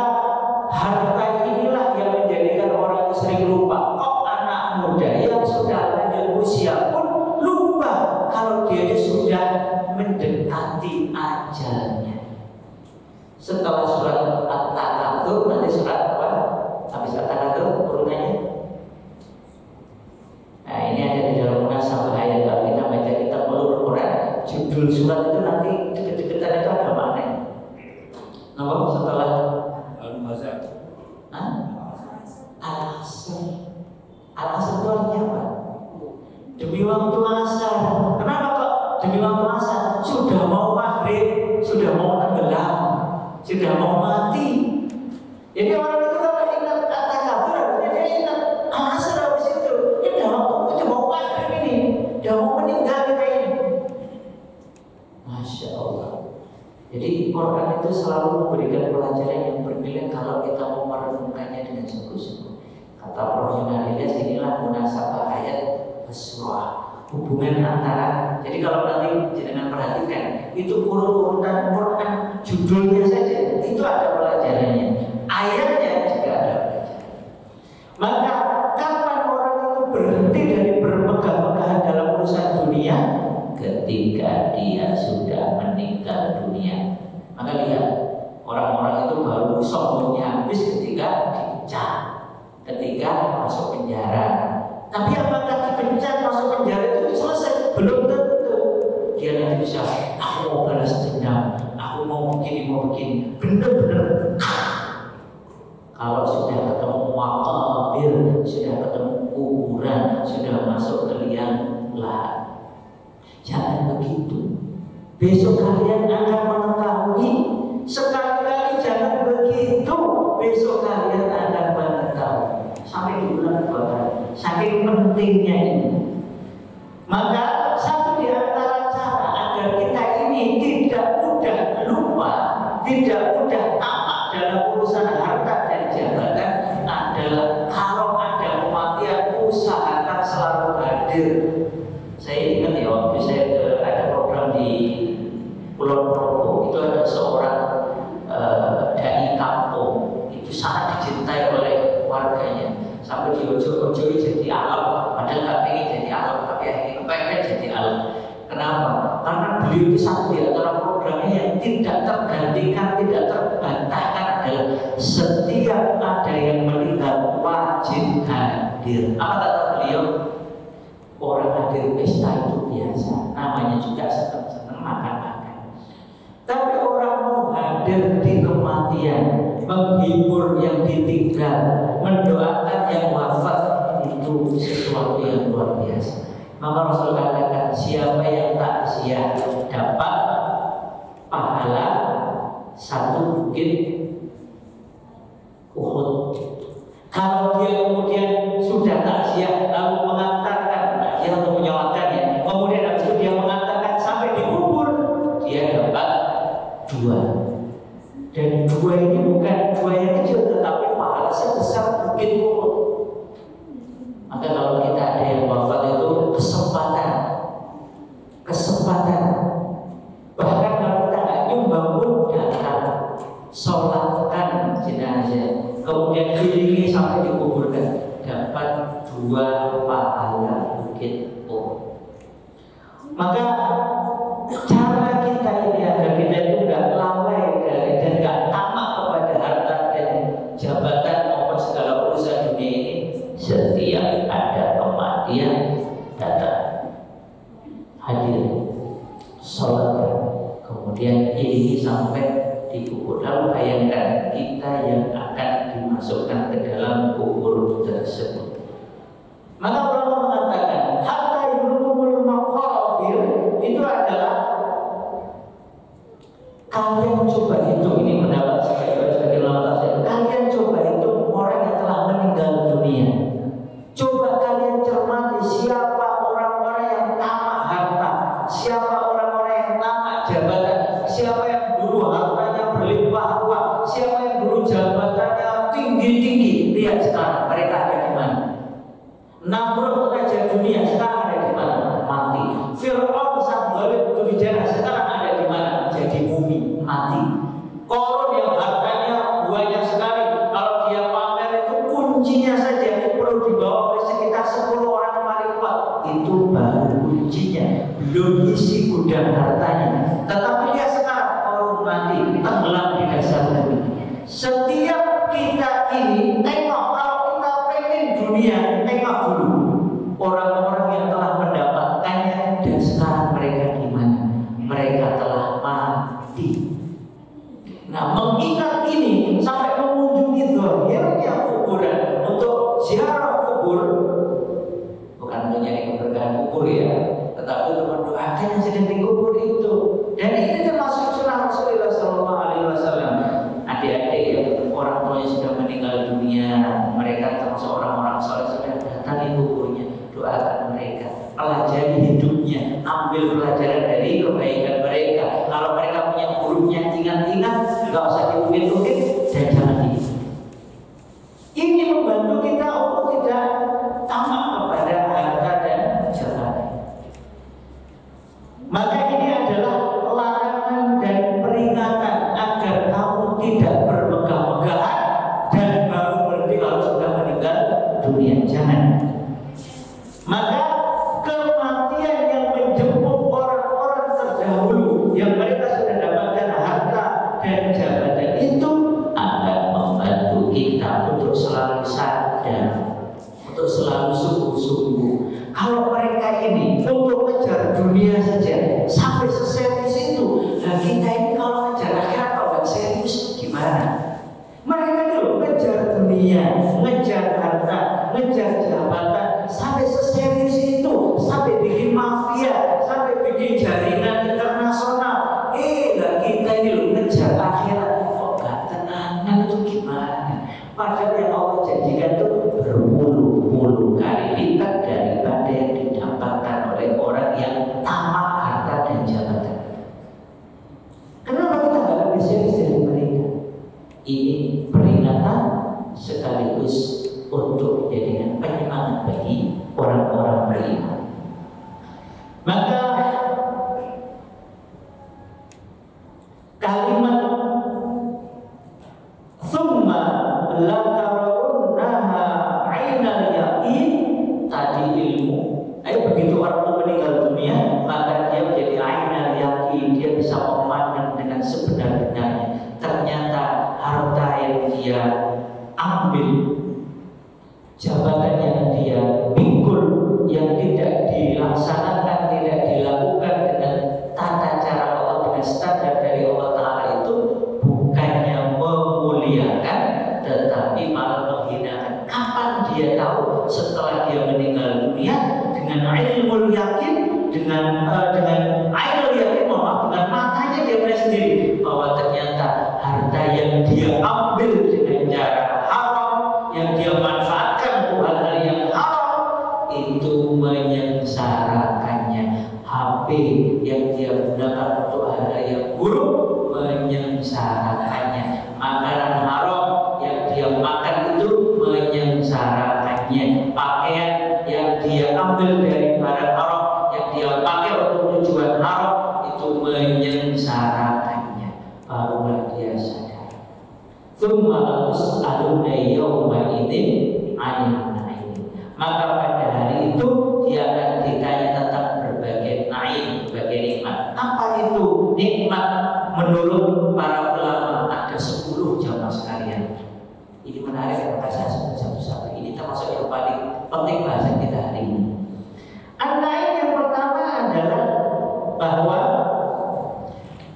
harta inilah yang menjadikan orang sering lupa. Kok anak muda yang sudah lanjut usia pun lupa kalau dia sudah mendekati ajalnya. Setelah surat At-Takatsur, nanti surat apa? Habis At-Takatsur urunannya. Nah, ini ada di dalam munasabah ayat. Kalau kita baca kitab Ulumul Quran, judul surat itu nanti deket-deketan itu ada maknanya. Nama setelah Al-Mazhar. Al-Asr. Al-Asr itu artinya apa? Demi waktu asar. Kenapa kok demi waktu asar? Sudah mau maghrib, sudah mau tenggelam, sudah mau mati. Jadi orang itu kalau ingat At-Takatsur, dia ingat Al-Asr habis itu. Ini udah mau maghrib ini, udah mau meninggal kita ini. Masya Allah. Jadi Quran itu selalu memberikan pelajaran yang bernilai kalau kita mau merenungkannya dengan sungguh-sungguh. Kata Prof. Yunaridas, inilah munasabah ayat surah. Hubungan antara, jadi kalau nanti jangan perhatikan, itu urutan Quran judulnya saja itu ada pelajarannya, ayatnya juga ada pelajaran. Maka kapan orang itu berhenti dari bermegah-megahan dalam urusan dunia? Ketika dia sudah meninggal dunia. Maka lihat, orang-orang itu baru sombongnya habis ketika dipecat, ketika masuk penjara. Tapi apakah dipecat masuk penjara itu selesai? Belum tentu. Dia nanti bisa, aku mau balas dendam, aku mau begini, bener-bener. Kalau sudah ketemu maqabir, sudah ketemu kuburan, sudah masuk ke liang lahat. Jangan begitu. Besok kalian akan mengetahui. Sekali-kali jangan begitu. Besok kalian akan mengetahui. Sampai diulang 2 kali. Saking pentingnya ini. Maka satu di antara cara agar kita ini tidak mudah lupa, tidak mudah tamak dalam urusan harta dan jabatan adalah kalau ada kematian, usahakan selalu hadir. Saya ingat ya, waktu saya ada program di Pulau Progo, itu ada seorang dai kampung, itu sangat dicintai oleh warganya, sampai diojo-ojo jadi alam, padahal nggak pengen jadi alam, tapi akhirnya pengen jadi alam. Kenapa? Karena beliau itu satu di antara programnya yang tidak tergantikan, tidak terbantahkan adalah setiap ada yang meninggal wajib hadir. Apa kata beliau? Orang hadir pesta itu biasa, namanya juga senang-senang makan-makan. Tapi orang mau hadir di kematian, menghibur yang ditinggal, mendoakan yang wafat, itu sesuatu yang luar biasa. Maka Rasul katakan, siapa yang takziah dapat pahala 1 bukit Uhud. Kalau dia kemudian sudah takziah lalu mengantarkan untuk menyolatkannya, kemudian habis itu dia mengantarkan sampai dikubur, dia dapat 2. Dan 2 ini bukan 2 yang kecil, tetapi pahala sebesar bukit Uhud. Maka kalau kita ada yang wafat itu kesempatan. Bahkan kalau kita nggak nyumbang pun datang, sholatkan jenazah, kemudian diiringi sampai dikuburkan, dapat 2 pahala bukit Uhud. Maka cara kita ini agar kita itu nggak lalai dan nggak tamak kepada harta dan jabatan tinggi-tinggi, lihat sekarang mereka ada di mana. Namrud raja dunia sekarang ada di mana? Mati. Fir'aun sang Ghalib Durjana sekarang ada di mana? Jadi mumi, mati. Korun yang hartanya banyak sekali, kalau dia pamer itu kuncinya saja perlu dibawa oleh sekitar 10 orang paling kuat. Itu baru kuncinya, belum isi gudang hartanya. Tetapi dia sekarang korun mati, tenggelam di dasar bumi. Setiap kita ini tengok, kalau kita pengen dunia, tengok dulu orang-orang yang telah mendapatkannya dan sekarang mereka di mana? Mereka telah mati. Nah, mengingat ini sampai mengunjungi zahirnya kuburan untuk ziarah kubur, bukan untuk nyari keberkahan kubur ya, tetapi untuk mendoakan yang sedang dikubur itu. Dan itu termasuk sunnah Rasulullah SAW. Adik-adik yang orang tuanya sudah meninggal dunia, mereka termasuk orang-orang soleh, sudah datangi kuburnya, doakan mereka, pelajari hidupnya, ambil pelajaran dari kebaikan mereka. Kalau mereka punya buruknya, ingat-ingat, nggak usah diungkit-ungkit dan jangan ini. Ini membantu kita untuk tidak tamak kepada harta dan jabatan. Maka ini adalah larangan dan peringatan agar kamu tidak bermegah-megahan dan baru berhenti kalau sudah meninggal dunia. Jangan. Maka kematian yang menjemput orang-orang terdahulu yang mereka sudah dapatkan harta dan jabatan itu akan membantu kita untuk selalu sadar, untuk selalu sungguh-sungguh. Kalau mereka ini untuk mengejar dunia saja sampai seserius itu, nah kita ini kalau mengejar akhirat kalau serius gimana? Mereka dulu mengejar dunia, mengejar harta, mengejar jabatan sampai seserius itu, sampai bikin mafia, sampai bikin jaringan internasional. Lah kita ini loh mengejar akhirat kok gak tenang, itu gimana? Padahal yang Allah janjikan itu berpuluh-puluh kali lipat daripada yang didapatkan oleh orang yang tamak harta dan jabatan. Kenapa kita gak lebih serius dari mereka? Ini peringatan sekaligus untuk dijadikan penyemangat bagi orang-orang beriman. Maka kalimat summa la tarawunnaha 'ainal yaqin tadi ilmu. Begitu orang itu meninggal dunia, maka dia menjadi 'ainal yaqin, dia bisa memandang dengan sebenar-benarnya. Ternyata harta yang dia ambil, jabatan yang dia pikul, yang tidak dilaksanakan, tidak dilakukan dengan tata cara Allah, dengan standar dari Allah Ta'ala itu bukannya memuliakan, tetapi malah menghinakan. Kapan dia tahu? Setelah dia meninggal dunia dengan ilmu yakin, dengan ilmu yakin, dengan matanya dia melihat sendiri bahwa ternyata harta yang dia ambil dengan cara haram, yang dia manfaatkan untuk hal-hal yang haram, itu menyengsarakannya. HP yang dia gunakan untuk hal-hal yang buruk menyengsarakannya. Makanan haram yang dia makan itu menyengsarakannya. Pakaian yang dia ambil dari barang haram, yang dia pakai untuk tujuan haram, itu menyengsarakannya. Barulah dia sadar. Tsumma tus'aluna yawma idzin 'anil na'im. Maka pada hari itu dia akan ditanya tentang berbagai naim, berbagai nikmat. Apa itu nikmat menurut para ulama? Ada 10 jamaah sekalian. Ini menarik, maka saya sebut satu-satu. Ini termasuk yang paling penting bahasan kita hari ini. An-naim yang pertama adalah bahwa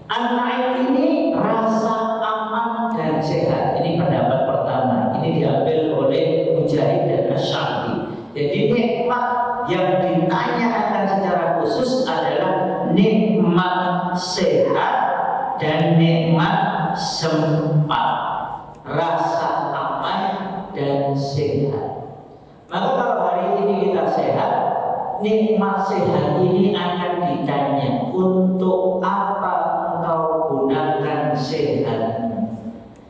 an-naim ini rasa aman dan sehat. Ini pendapat pertama. Ini diambil oleh Mujahid dan Asy-Sya'bi. Jadi nikmat yang ditanyakan secara khusus adalah nikmat sehat dan nikmat sempat, rasa aman dan sehat. Maka kalau hari ini kita sehat, nikmat sehat ini akan ditanya, untuk apa engkau gunakan sehat?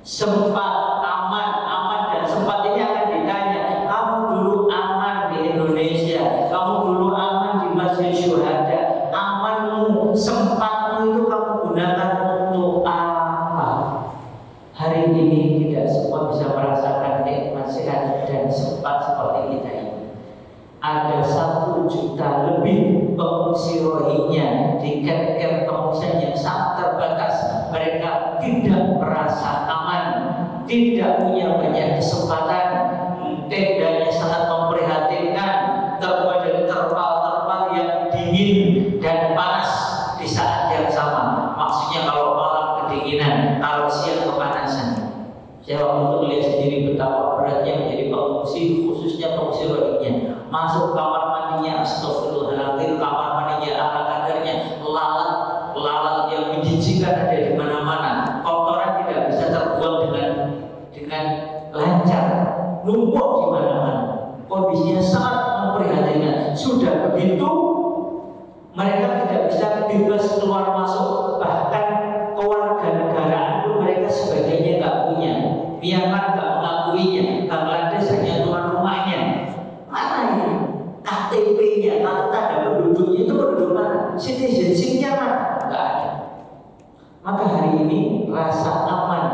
Sempat, aman dan juta lebih pengungsi Rohingya di kamp-kamp pengungsian yang sangat terbatas. Mereka tidak merasa aman, tidak punya banyak kesempatan, tendanya sangat memprihatinkan, terbuat dari terpal-terpal yang dingin dan panas di saat yang sama. Maksudnya kalau malam kedinginan, kalau siang kepanasan. Saya waktu itu melihat sendiri betapa beratnya menjadi pengungsi, khususnya pengungsi Rohingya. Masuk kamar mandinya, astagfirullahaladzim, kamar mandinya ala kadarnya, lalat yang menjijikan ada di mana-mana. Kotoran tidak bisa terbuang dengan lancar, numpuk di mana-mana. Kondisinya sangat memprihatinkan. Sudah begitu, mereka tidak bisa bebas keluar masuk, bahkan kewarganegaraan pun mereka sebagainya nggak punya. Myanmar nggak mengakuinya, Bangladesh hanya tuan rumahnya. Mana ini KTP-nya, tanda penduduknya itu penduduk mana? Citizenship-nya mana? Nggak ada. Maka hari ini rasa aman,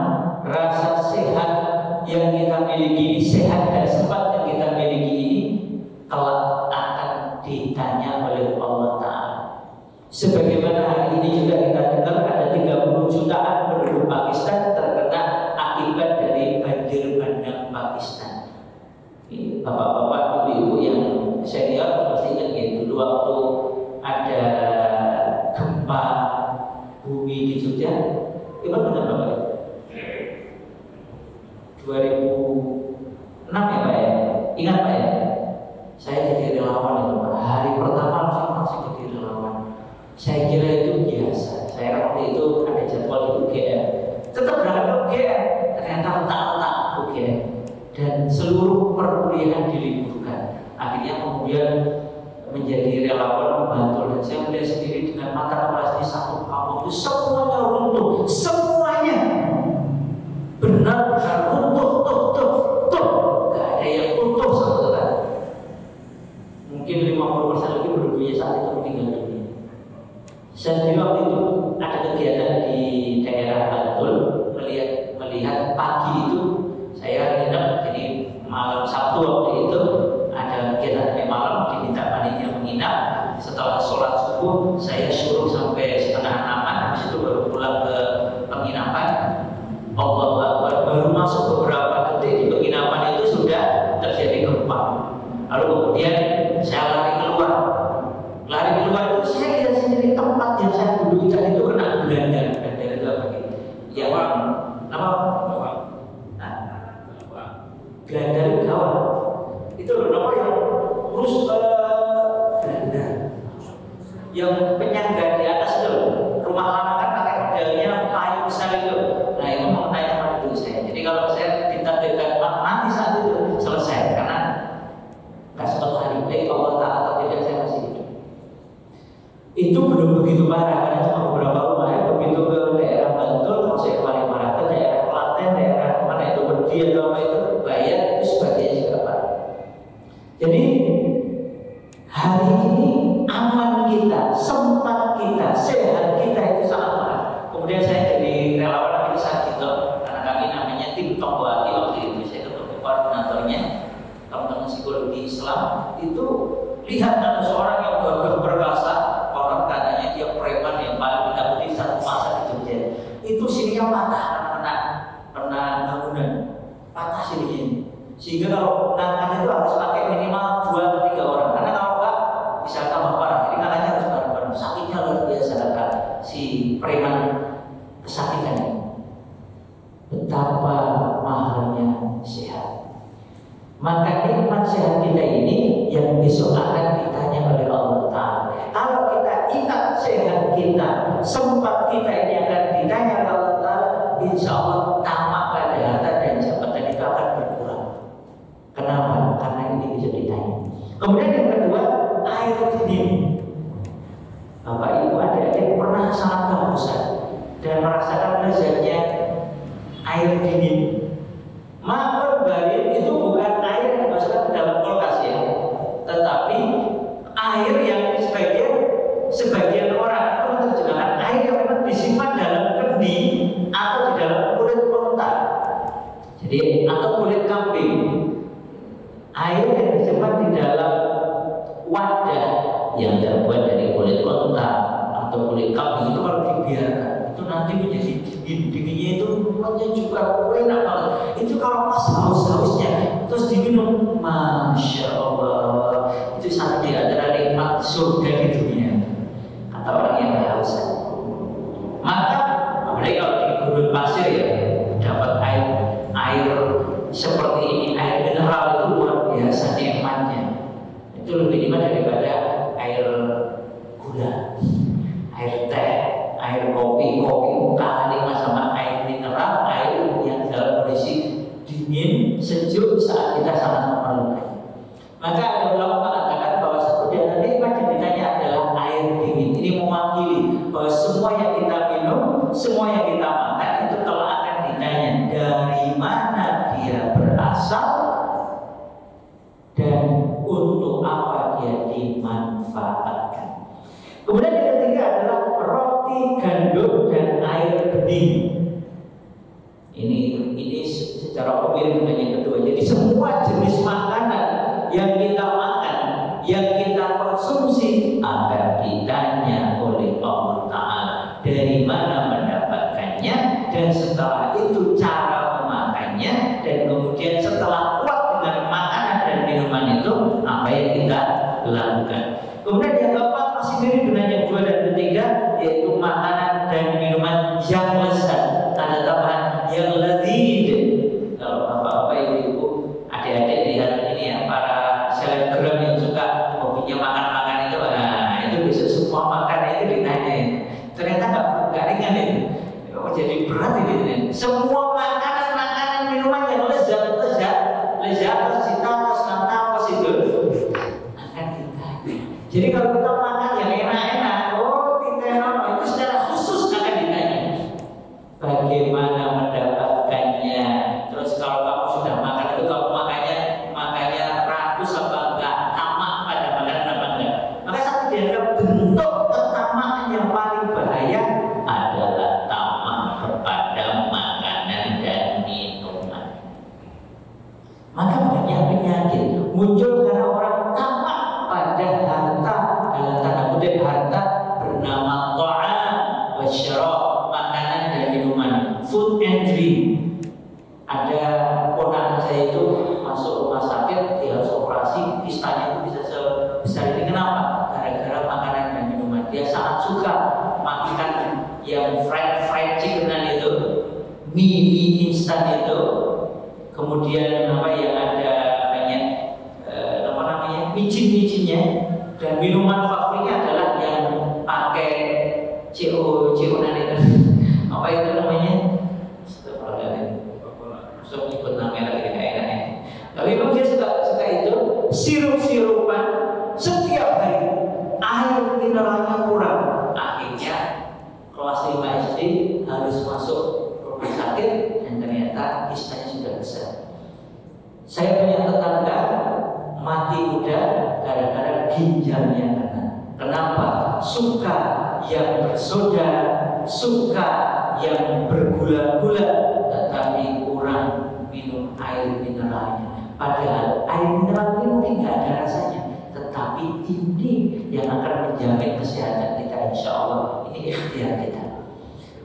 rasa sehat yang kita miliki ini, sehat dan sempat yang kita miliki ini kelak akan ditanya oleh Allah Ta'ala. Sebagaimana hari ini juga kita dengar ada 30 jutaan penduduk Pakistan terkena akibat dari banjir bandang Pakistan. Bapak-bapak, ibu-ibu yang senior pasti ingat ya, dulu waktu ada gempa bumi di Jogja, ingat benar Bapak? 2006 ya Pak ya? Ingat Pak ya? Saya jadi relawan itu Pak. Hari pertama saya masih jadi relawan. Saya kira itu biasa. Saya waktu itu ada jadwal di UGM, tetap berangkat ke UGM. Ternyata letak UGM dan seluruh perkuliahan diliburkan. Akhirnya kemudian menjadi relawan membantu, dan saya melihat sendiri dengan mata kepala di satu kampung itu semuanya runtuh, semuanya benar-benar runtuh, gak ada yang utuh sama sekali. Mungkin 50% lagi penduduknya saat itu meninggal dunia. Saya waktu itu ada kegiatan di daerah Bantul, melihat pagi itu saya nginep, jadi malam Sabtu waktu itu ada kegiatan sampai malam, diminta panitia menginap. Setelah sholat subuh saya suruh sampai setengah 6-an, habis itu baru pulang ke penginapan. Allahu Akbar, baru masuk beberapa detik di penginapan itu sudah terjadi gempa. Lalu kemudian saya lari keluar itu saya lihat sendiri tempat yang saya dulu tadi itu kena Belanda itu apa gitu? Yang apa? Belanda itu gawat. Itu loh nama yang terus Belanda. Yang penyangga di atas itu rumah lama kan pakai modelnya kayu besar itu. Nah itu mengenai tempat itu saya. Jadi kalau saya ditakdirkan nanti saat itu selesai karena nggak suatu hari baik Allah Ta'ala takdirkan saya masih hidup. Itu belum begitu parah karena cuma beberapa rumah ya. Begitu ke daerah Bantul, kalau saya kemarin marah ke daerah Klaten, daerah mana itu Berdian atau apa itu Bayan, itu sebagainya juga parah. Jadi hari ini aman kita, sempat kita, sehat kita itu sangat parah. Kemudian saya jadi relawan lagi saat itu karena kami namanya tim Tonggo Hati waktu itu. Saya ketemu koordinatornya, teman-teman psikologi Islam itu lihat ada seorang yang gagah perkasa, orang katanya dia preman yang paling ditakuti satu masa di Jogja. Itu sininya patah karena pernah bangunan, patah sininya. Sehingga kalau ngangkat itu harus pakai minimal 2 atau 3 orang. Karena kalau enggak bisa tambah parah. Jadi ngangkatnya harus bareng-bareng. Sakitnya luar biasa kata si preman kesakitan ini. Betapa mahalnya sehat. Maka nikmat sehat kita ini yang besok akan ditanya oleh Allah Ta'ala. Kalau kita ingat sehat kita, sempat kita ini akan ditanya oleh Allah Ta'ala, insya Allah tamak pada harta dan jabatan itu akan berkurang. Kenapa? Karena ini bisa ditanya. Kemudian yang kedua, air dingin. Bapak Ibu adik-adik pernah sangat kehausan dan merasakan lezatnya air dingin. Maka barin itu bukan air yang dimasukkan ke dalam kulkas ya, tetapi air yang sebagian orang itu menerjemahkan air yang memang disimpan dalam kendi atau di dalam kulit unta. Jadi atau kulit kambing. Air yang disimpan di dalam wadah yang terbuat dari kulit unta atau kulit kambing itu kalau dibiarkan itu nanti menjadi dinginnya itu mulutnya juga enak banget. Itu kalau pas haus-hausnya terus diminum, masya Allah, itu sangat di antara nikmat surga di dunia kata orang yang haus. Maka apalagi kalau di gurun pasir ya dapat air seperti ini, air mineral itu luar biasa nikmatnya. Itu lebih nikmat daripada air gula, air teh, air kopi kalah nikmat sama air mineral, air yang dalam kondisi dingin, sejuk saat kita sangat memerlukan. Maka ada ulama mengatakan bahwa satu dari nikmat yang ditanya adalah air dingin. Ini mewakili bahwa semua yang kita minum, semua yang kita makan itu kalau akan ditanya dari mana dia berasal dan untuk apa dia dimanfaatkan. Kemudian yang ketiga adalah roti gandum dan air bening. Ini secara umum yang kedua. Jadi semua jenis makanan yang kita makan, yang kita konsumsi akan ditanya oleh Allah Ta'ala dari mana mendapatkannya, dan setelah itu cara memakannya, dan kemudian setelah kuat dengan makanan dan minuman itu apa yang kita lakukan. Kemudian yang keempat masih mirip dengan yang kedua dan ketiga, yaitu makanan dan minuman yang lezat. Ada tambahan yang lezat. Kalau bapak-bapak, ibu-ibu, adik-adik lihat ini ya, para selebgram yang suka hobinya makan-makan itu, nah itu bisa semua makan itu ditanya. Ternyata nggak ringan ini. Jadi berat ini. Semua makanan minuman yang lezat, cita, nafas itu akan ditanya. Jadi kalau kita makan yang enak-enak, itu secara khusus akan ditanya bagaimana mendapatkannya. Terus kalau kamu sudah makan itu, kamu makannya rakus apa enggak, tamak pada makanan apa enggak. Maka satu di antara bentuk ketamaan yang paling bahaya adalah tamak kepada makanan dan minuman. Maka banyak penyakit muncul karena orang tamak pada harta, dalam tanda kutip harta bernama ta'am wa syarab, makanan dan minuman, food and drink. Ada ponakan saya itu masuk rumah sakit, dia harus operasi, kistanya itu bisa sebesar ini. Kenapa? Gara-gara makanan dan minuman. Dia sangat suka makan yang fried chickenan itu, mie instan itu, kemudian apa yang ada namanya micin-micinnya, dan minuman favoritnya adalah yang pakai CO-nan itu. Apa itu namanya? Saya menyebut namanya lagi kayak enak. Tapi memang dia suka itu, sirup-sirupan setiap hari, air mineralnya kurang. Akhirnya kelas 5 SD harus masuk rumah sakit dan ternyata kistanya sudah besar. Saya punya tetangga mati muda gara-gara ginjalnya kena. Kenapa? Suka yang bersoda, suka yang bergula-gula, tetapi kurang minum air mineralnya. Padahal air mineral ini mungkin tidak ada rasanya, tetapi ini yang akan menjamin kesehatan kita, insya Allah. Ini ikhtiar kita.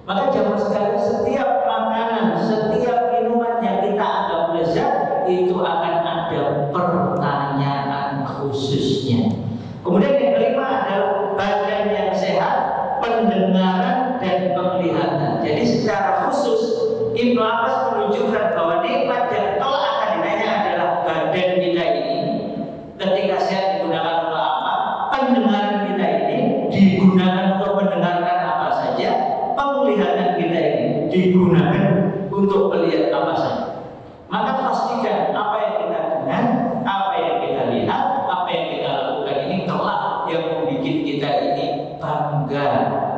Maka jangan sekali setiap makanan, setiap minuman yang kita anggap lezat itu akan ada pertanyaan khususnya. Kemudian yang kelima adalah badan yang sehat, pendengaran dan penglihatan. Jadi secara khusus Ibnu Abbas menunjukkan bahwa nikmat yang kelak akan ditanya adalah badan kita ini ketika sehat digunakan untuk apa, pendengaran kita ini digunakan untuk mendengarkan apa saja, penglihatan kita ini digunakan untuk melihat apa saja. Maka pastikan apa yang kita dengar, apa yang kita lihat, apa yang kita lakukan ini kelak yang membuat kita ini bangga,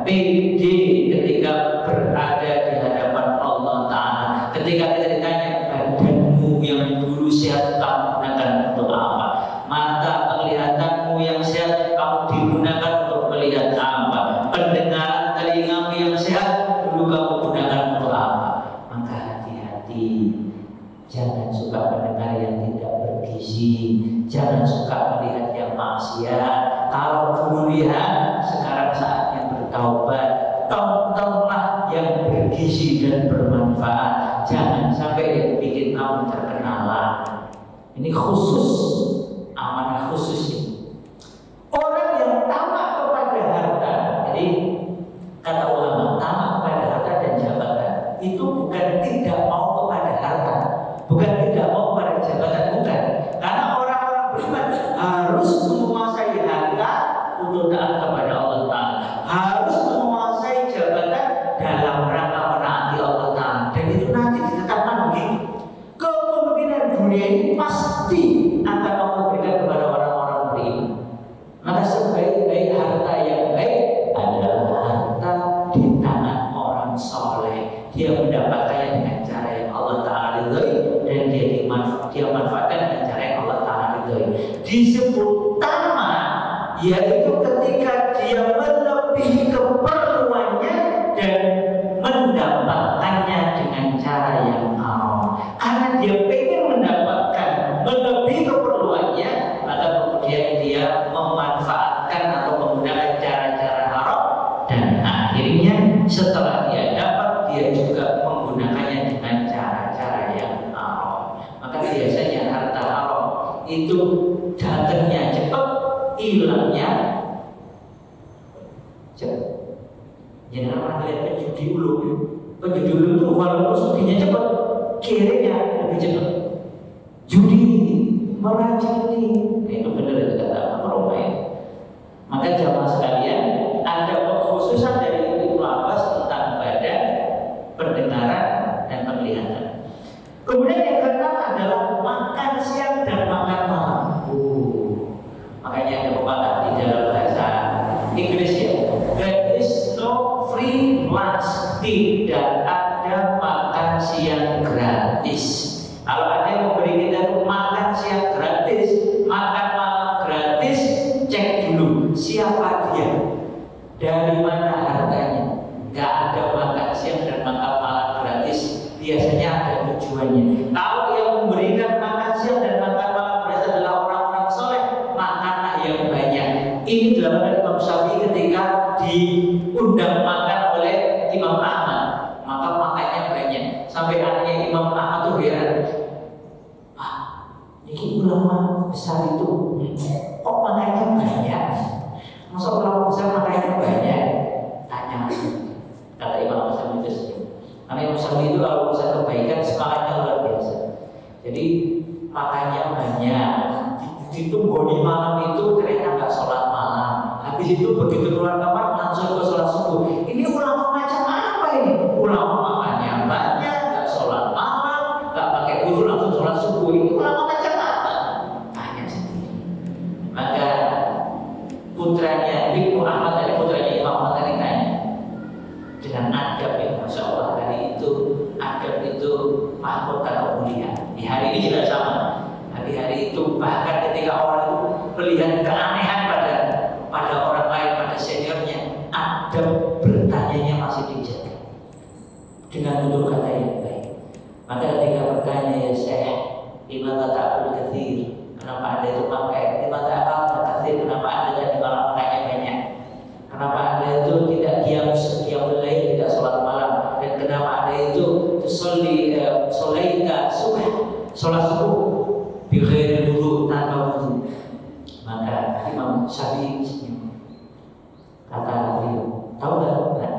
pede ketika berada di hadapan Allah Ta'ala. Ketika kita ditanya, badanmu yang dulu sehat kamu gunakan untuk apa? Mata penglihatanmu yang sehat kamu digunakan untuk melihat apa? Pendengaran telingamu yang sehat dulu kamu gunakan untuk apa? Maka hati-hati, jangan suka mendengar yang tidak bergizi, jangan suka melihat yang maksiat. Kalau dulu lihat, sekarang saatnya bertaubat. Tontonlah yang bergizi dan bermanfaat. Jangan sampai bikin kamu terkenal. Ini khusus, amanah khusus ini. Orang yang tamak kepada harta, jadi kata ulama, tamak kepada harta dan jabatan itu bukan tidak mau kepada harta, bukan tidak mau kepada jabatan, bukan. Karena orang-orang beriman harus menguasai harta untuk taat kepada Allah Ta'ala, harus menguasai jabatan dalam rangka menaati Allah Ta'ala, dan itu nanti ditetapkan begitu. Kepemimpinan dunia ini pasti akan Allah berikan kepada orang-orang beriman. Maka sebaik-baik harta yang baik adalah harta di tangan orang soleh. Dia mendapatkannya dengan cara yang Allah Ta'ala ridhoi, dan dia manfaatkan dengan cara yang Allah Ta'ala ridhoi. Disebut tamak, yaitu ketika dia melebihi keperluannya dan mendapatkannya dengan cara yang haram. Karena dia pengen mendapatkan melebihi keperluannya, maka kemudian dia memanfaatkan atau menggunakan cara-cara haram, dan akhirnya setelah dia dapat, dia juga menggunakannya dengan cara-cara yang haram. Maka biasanya harta haram itu datangnya cepat, hilangnya cepat. Jangan pernah lihat penjudi ulung. Penjudi ulung itu walaupun sudinya cepat, kiranya lebih cepat. Judi, meracuni, itu benar itu kata Romain. Maka jamaah sekalian, ada kekhususan dari Ibnu Abbas tentang badan, pendengaran, dan penglihatan. Kemudian yang keenam adalah makan siang dan makan malam. Makanya ada pepatah di dalam bahasa Inggris ya, there is no free lunch, tidak ada makan siang gratis. Kalau ada yang memberi kita makan siang gratis, makan malam gratis, cek dulu siapa dia, dari mana hartanya. Gak ada makan siang dan makan malam gratis, biasanya ada tujuannya. Kalau yang memberikan makan siang dan makan malam gratis adalah orang-orang soleh, makanlah yang banyak. Ini dilakukan Imam Syafi'i ketika diundang makan oleh Imam Ahmad, maka makannya banyak sampai anaknya Imam Ahmad tuh heran. Ini ulama besar itu kok makannya banyak? Masa ulama besar makannya banyak? Tanya kata Imam Syafi'i itu. Karena Imam Syafi'i itu kalau urusan kebaikan semangatnya luar biasa. Jadi makannya banyak. Ditunggoni malam itu ternyata nggak sholat malam. Habis itu begitu keluar kamar langsung ke sholat subuh. Ini ulama macam apa ini? Ulama makannya banyak, nggak sholat malam, nggak pakai wudu langsung sholat subuh. Ini ulama macam apa? Tanya sendiri. Maka putranya Ibnu Ahmad dan putranya Imam Ahmad tadi tanya dengan adab ya, masya Allah, hari itu adab itu mahkota kemuliaan. Di hari ini juga sama. Hari itu bahkan ketika orang itu melihat keanehan pada orang lain, pada seniornya, adab bertanyanya masih dijaga dengan tutur kata yang baik. Maka ketika bertanya, ya Syekh, gimana ta'abul katsir? Kenapa Anda itu pakai? Gimana ta'abul katsir? Kenapa Anda tadi malam makannya banyak? Kenapa Anda itu tidak qiyamul lail, tidak sholat malam? Dan kenapa Anda itu sholaita sholat subuh bighairi wudu, tanpa wudu? Maka Imam Syafi'i kata beliau, tahu nggak?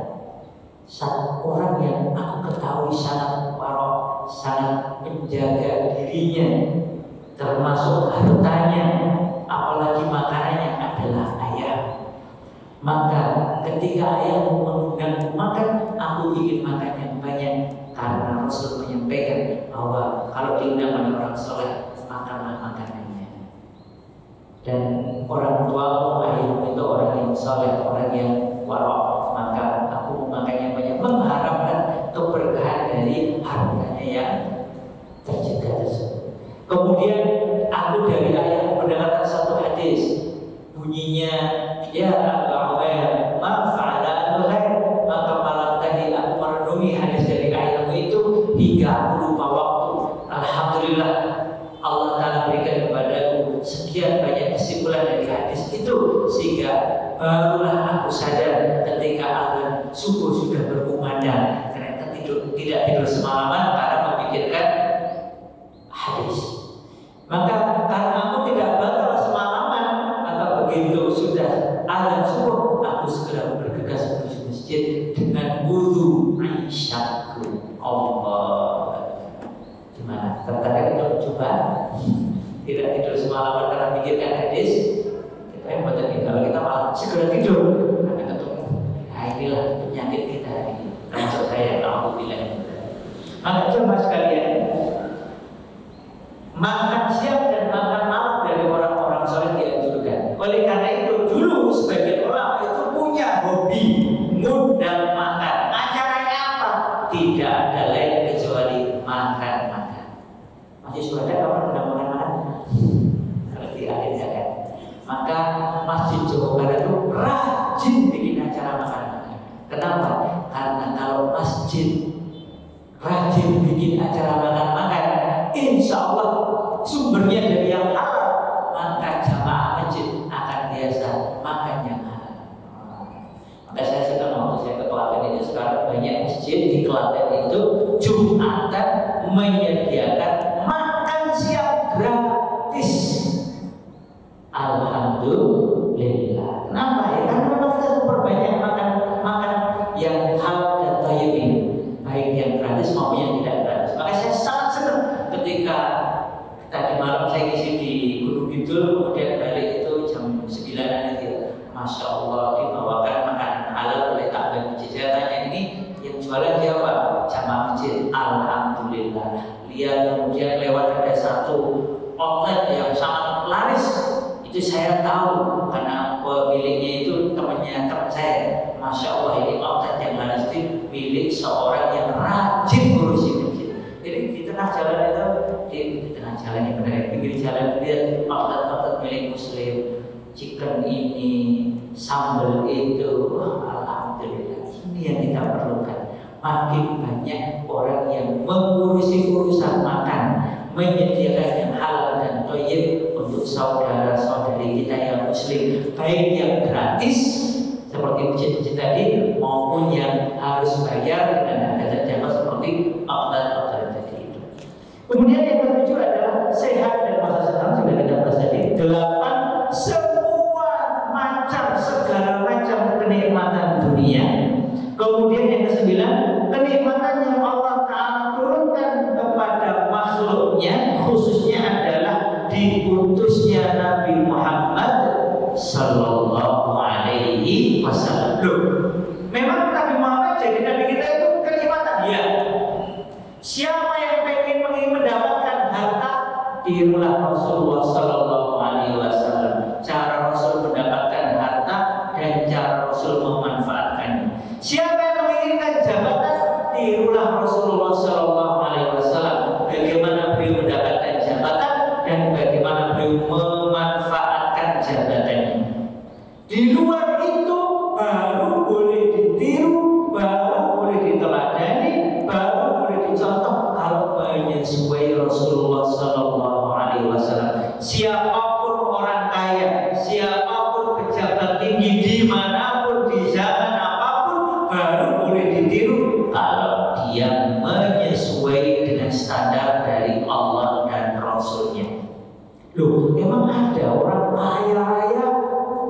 Orang yang aku ketahui sangat warok, sangat menjaga dirinya, termasuk hartanya, apalagi makanannya, adalah ayah. Maka ketika ayahmu mengundangku makan, aku ingin makan yang banyak, karena Rasul menyampaikan bahwa kalau diundang oleh orang soleh, makanlah makanannya. Dan orang tuamu, ayahmu itu orang yang soleh, orang yang warok, maka aku memakannya banyak, mengharapkan keberkahan dari hartanya yang terjaga tersebut. Kemudian aku dari ayahku mendengarkan satu hadis, bunyinya, ya Aba Umair, ma fa'ala al-ghair. Maka malam tadi aku merenungi hadis dari ayahmu itu hingga aku lupa waktu. Alhamdulillah, Allah Ta'ala berikan kepadaku sekian banyak kesimpulan dari situ, sehingga barulah aku sadar ketika azan subuh sudah berkumandang. Ternyata tidak tidur semalaman karena memikirkan hadis. Maka karena aku tidak batal semalaman, maka begitu sudah azan subuh, aku segera bergegas menuju masjid dengan wudu Aisyahku. Allah, gimana? Tertarik untuk coba? Tidak tidur semalaman karena pikirkan hadis. Kita yang buatan kalau kita malah segera tidur, akan ketemu. Nah inilah penyakit kita ini. Termasuk saya, aku bilang. Maka coba sekalian, makan siang dan makan malam dari orang-orang soleh dianjurkan. Oleh karena itu dulu sebagian ulama itu punya hobi ngundang makan. Acaranya apa? Tidak ada lain kecuali makan-makan. Masih sudah kapan undang makan-makan? Seperti akhirnya kan. Maka Masjid Jawa Barat itu rajin bikin acara makan-makan. Kenapa? Karena kalau masjid rajin bikin acara makan-makan, insya Allah sumbernya dari yang halal, maka jamaah masjid akan biasa makan yang halal. Maka saya senang waktu saya ke Klaten ini, sekarang banyak masjid di Klaten itu Jumatan menyediakan makan siang gratis. Alhamdulillah. Kenapa ya? Karena memang kita perbanyak makan yang halal dan thayyib ini, baik yang gratis maupun yang tidak gratis. Maka saya sangat senang ketika tadi malam saya ngisi di Gunung Kidul, kemudian balik itu jam 9-an itu, Masya Allah dibawakan makanan halal oleh takbir masjid. Saya tanya, ini yang jualan siapa? Jamaah masjid. Alhamdulillah. Lihat kemudian lewat ada satu outlet yang sangat laris. Itu saya tahu karena pemiliknya itu teman saya. Masya Allah, ini outlet yang laris itu milik seorang yang rajin ngurusin masjid. Jadi di tengah jalan itu, di tengah jalan yang benar, pinggir jalan dia outlet milik Muslim. Chicken ini, sambal itu, alhamdulillah. Ini yang kita perlukan. Makin banyak orang yang mengurusi urusan makan, menyediakan yang halal dan thayyib untuk saudara-saudari kita yang Muslim, baik yang gratis seperti masjid-masjid tadi maupun yang harus bayar dengan harga terjangkau seperti outlet-outlet tadi itu. Kemudian yang ketujuh adalah sehat dan masa senang, sudah kita bahas tadi. 8, segala macam kenikmatan dunia. Kemudian yang ke-9, kenikmatan yang Allah Ta'ala turunkan kepada makhluknya, khususnya adalah diutusnya Nabi Muhammad Sallallahu Alaihi Wasallam. Loh, memang Nabi Muhammad jadi Nabi kita itu kenikmatan, ya. Siapa yang pengen mendapatkan harta, tirulah Rasulullah Sallallahu Alaihi Wasallam. Cara Rasul mendapatkan harta dan cara Rasul memanfaatkannya. Siapa yang menginginkan jabatan, tirulah Rasulullah Sallallahu Alaihi Wasallam. Bagaimana beliau mendapatkan jabatan dan bagaimana beliau memanfaatkan jabatannya. Di luar itu baru boleh ditiru, baru boleh diteladani, baru boleh dicontoh kalau menyesuai Rasulullah Sallallahu Alaihi Wasallam. Siapapun orang kaya, siapapun pejabat tinggi dimanapun di zaman apapun, baru boleh ditiru kalau dia menyesuai dengan standar dari Allah dan Rasulnya. Loh, memang ada orang kaya raya,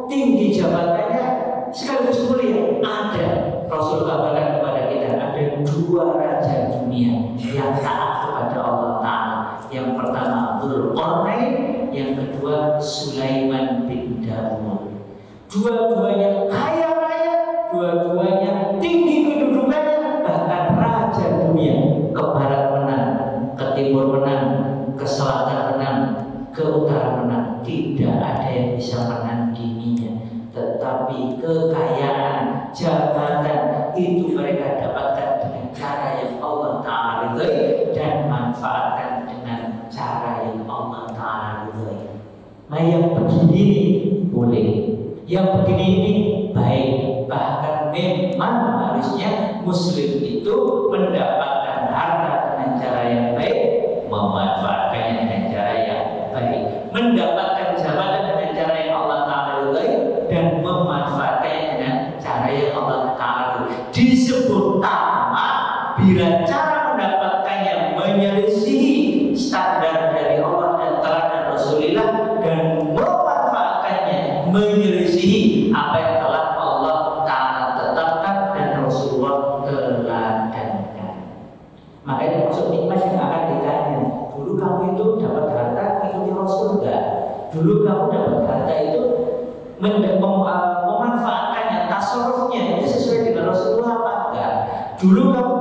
tinggi jabatannya, sekaligus mulia? Ada. Rasul kabarkan kepada kita ada 2 raja dunia yang taat kepada Allah Ta'ala. Yang pertama Dzulqarnain, yang kedua Sulaiman bin Daud. Dua-duanya kaya raya, dua-duanya tinggi kedudukannya, bahkan raja dunia. Ke barat menang, ke timur menang, ke selatan menang, ke utara menang. Tidak ada yang bisa menandinginya. Tetapi kekayaan, jabatan itu mereka dapatkan dengan cara yang Allah Ta'ala ridhai dan manfaatkan dengan cara yang Allah Ta'ala ridhai. Nah, yang begini boleh, yang begini ini baik. Bahkan memang harusnya Muslim itu mendapatkan harta dengan cara yang baik, memanfaatkannya dengan cara yang baik, mendapatkan jabatan dengan cara yang Allah Ta'ala ridhai, Rasulillah dan memanfaatkannya menyelisihi apa yang telah Allah Ta'ala tetapkan dan Rasulullah teladankan. Makanya maksud nikmat yang akan ditanya, dulu kamu itu dapat harta ikuti Rasul enggak? Dulu kamu dapat harta itu memanfaatkannya, tasarrufnya itu sesuai dengan Rasulullah apa enggak? Dulu kamu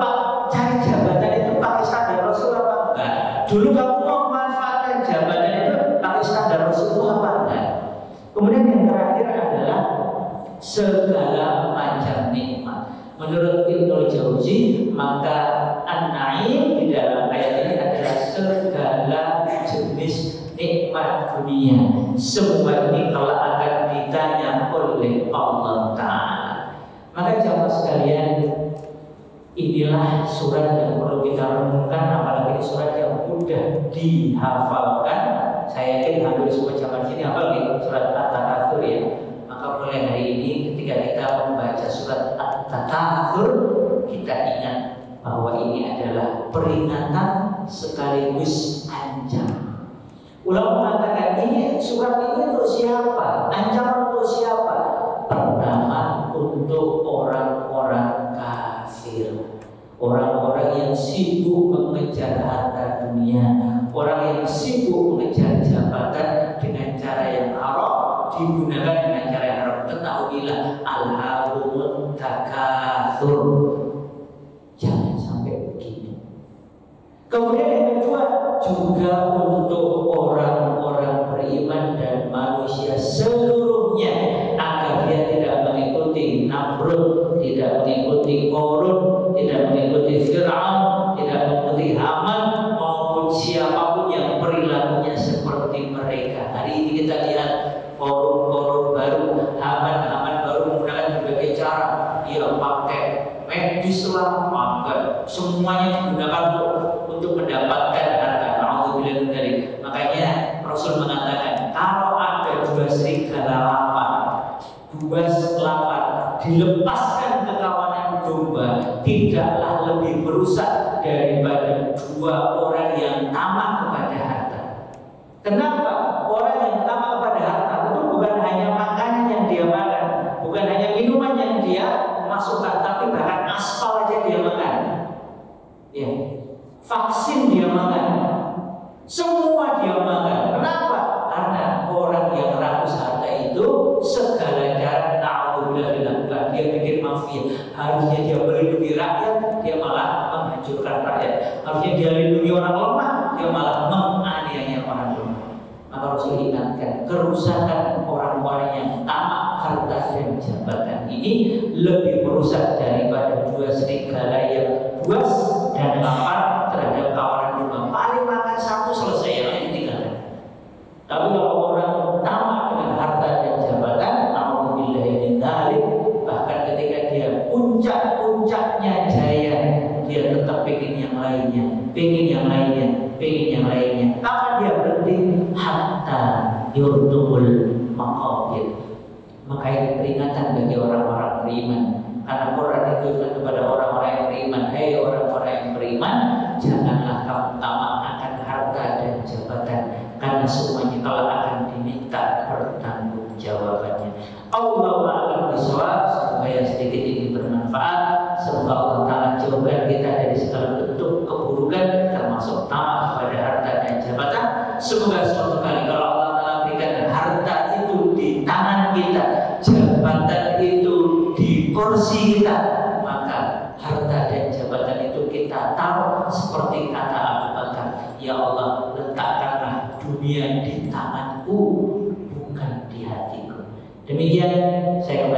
cari jabatan itu pakai standar Rasul apa enggak? Dulu kamu memanfaatkan jabatan itu pakai standar Rasulullah apa enggak? Kemudian yang terakhir adalah segala macam nikmat. Menurut Ibnu Jauzi, maka an-na'im di dalam ayat ini adalah segala jenis nikmat dunia. Semua ini telah akan ditanya oleh Allah Ta'ala. Maka jamaah sekalian, inilah surat yang perlu kita renungkan, apalagi surat yang mudah dihafalkan. Saya yakin hampir semua jamaah sini hafal surat At-Takatsur ya. Maka mulai hari ini ketika kita membaca surat At-Takatsur, kita ingat bahwa ini adalah peringatan sekaligus ancaman. Ulama mengatakan ini surat ini untuk siapa? Ancaman untuk siapa? Pertama untuk orang-orang kafir, orang-orang yang sibuk mengejar harta dunia, orang yang sibuk mengejar jabatan dengan cara yang haram, digunakan dengan cara yang haram. Ketahuilah alhaakumut takatsur. Jangan sampai begitu. Kemudian yang kedua juga untuk orang-orang beriman dan manusia seluruhnya, agar dia tidak mengikuti Namrud, tidak mengikuti Qarun, tidak mengikuti Fir'aun, tidak mengikuti Haman maupun siapapun yang perilakunya seperti mereka. Hari ini kita lihat Qarun baru, Haman baru menggunakan berbagai cara. Dia pakai medis lah, pakai semuanya digunakan untuk mendapatkan harta. Alhamdulillah dari. Makanya Rasul mengatakan kalau ada dua serigala lapar, dilepaskan ke kawanan domba, tidaklah lebih merusak daripada dua orang yang tamak kepada harta. Kenapa? Orang yang tamak kepada harta itu bukan hanya makanan yang dia makan, bukan hanya minuman yang dia masukkan, tapi bahkan aspal aja dia makan. Ya. Vaksin dia makan. Semua dia makan. Kenapa? Karena orang yang rakus harta itu segala cara ta'awudullah dilakukan. Dia bikin mafia. Harusnya dia melindungi rakyat, dia malah menghancurkan rakyat. Harusnya dia lindungi orang lemah, dia malah menganiaya orang lemah. Maka Rasul ingatkan, kerusakan orang-orang yang tamak harta dan jabatan ini lebih merusak daripada dua serigala yang buas dan lapar terhadap kawanan domba. Paling makan satu selesai, yang lain ditinggalkan. Tapi kalau orang tamak dengan harta dan jabatan, alhamdulillah ini dzalik, bahkan ketika dia puncaknya jaya, dia tetap pengen yang lainnya, pengen yang lainnya, pengen yang lainnya. Kapan dia berhenti? Hatta yurtumul maqabir. Makanya peringatan bagi orang-orang beriman. Karena Quran itu kepada orang-orang yang beriman, hai orang-orang yang beriman, janganlah kamu tamak akan harta dan jabatan, karena semuanya kalau akan diminta pertanggungjawabannya. Allah a'lam bishawab. Semoga yang sedikit ini bermanfaat. Semoga Allah Ta'ala jauhkan kita dari segala bentuk keburukan, termasuk tamak kepada harta dan jabatan. Semoga suatu kali kalau Allah Ta'ala berikan harta itu di tangan kita, jabatan itu di kursi kita, maka harta dan jabatan itu kita taruh seperti kata Abu Bakar, ya Allah, letakkanlah dunia di tanganku, bukan di hatiku. Demikian saya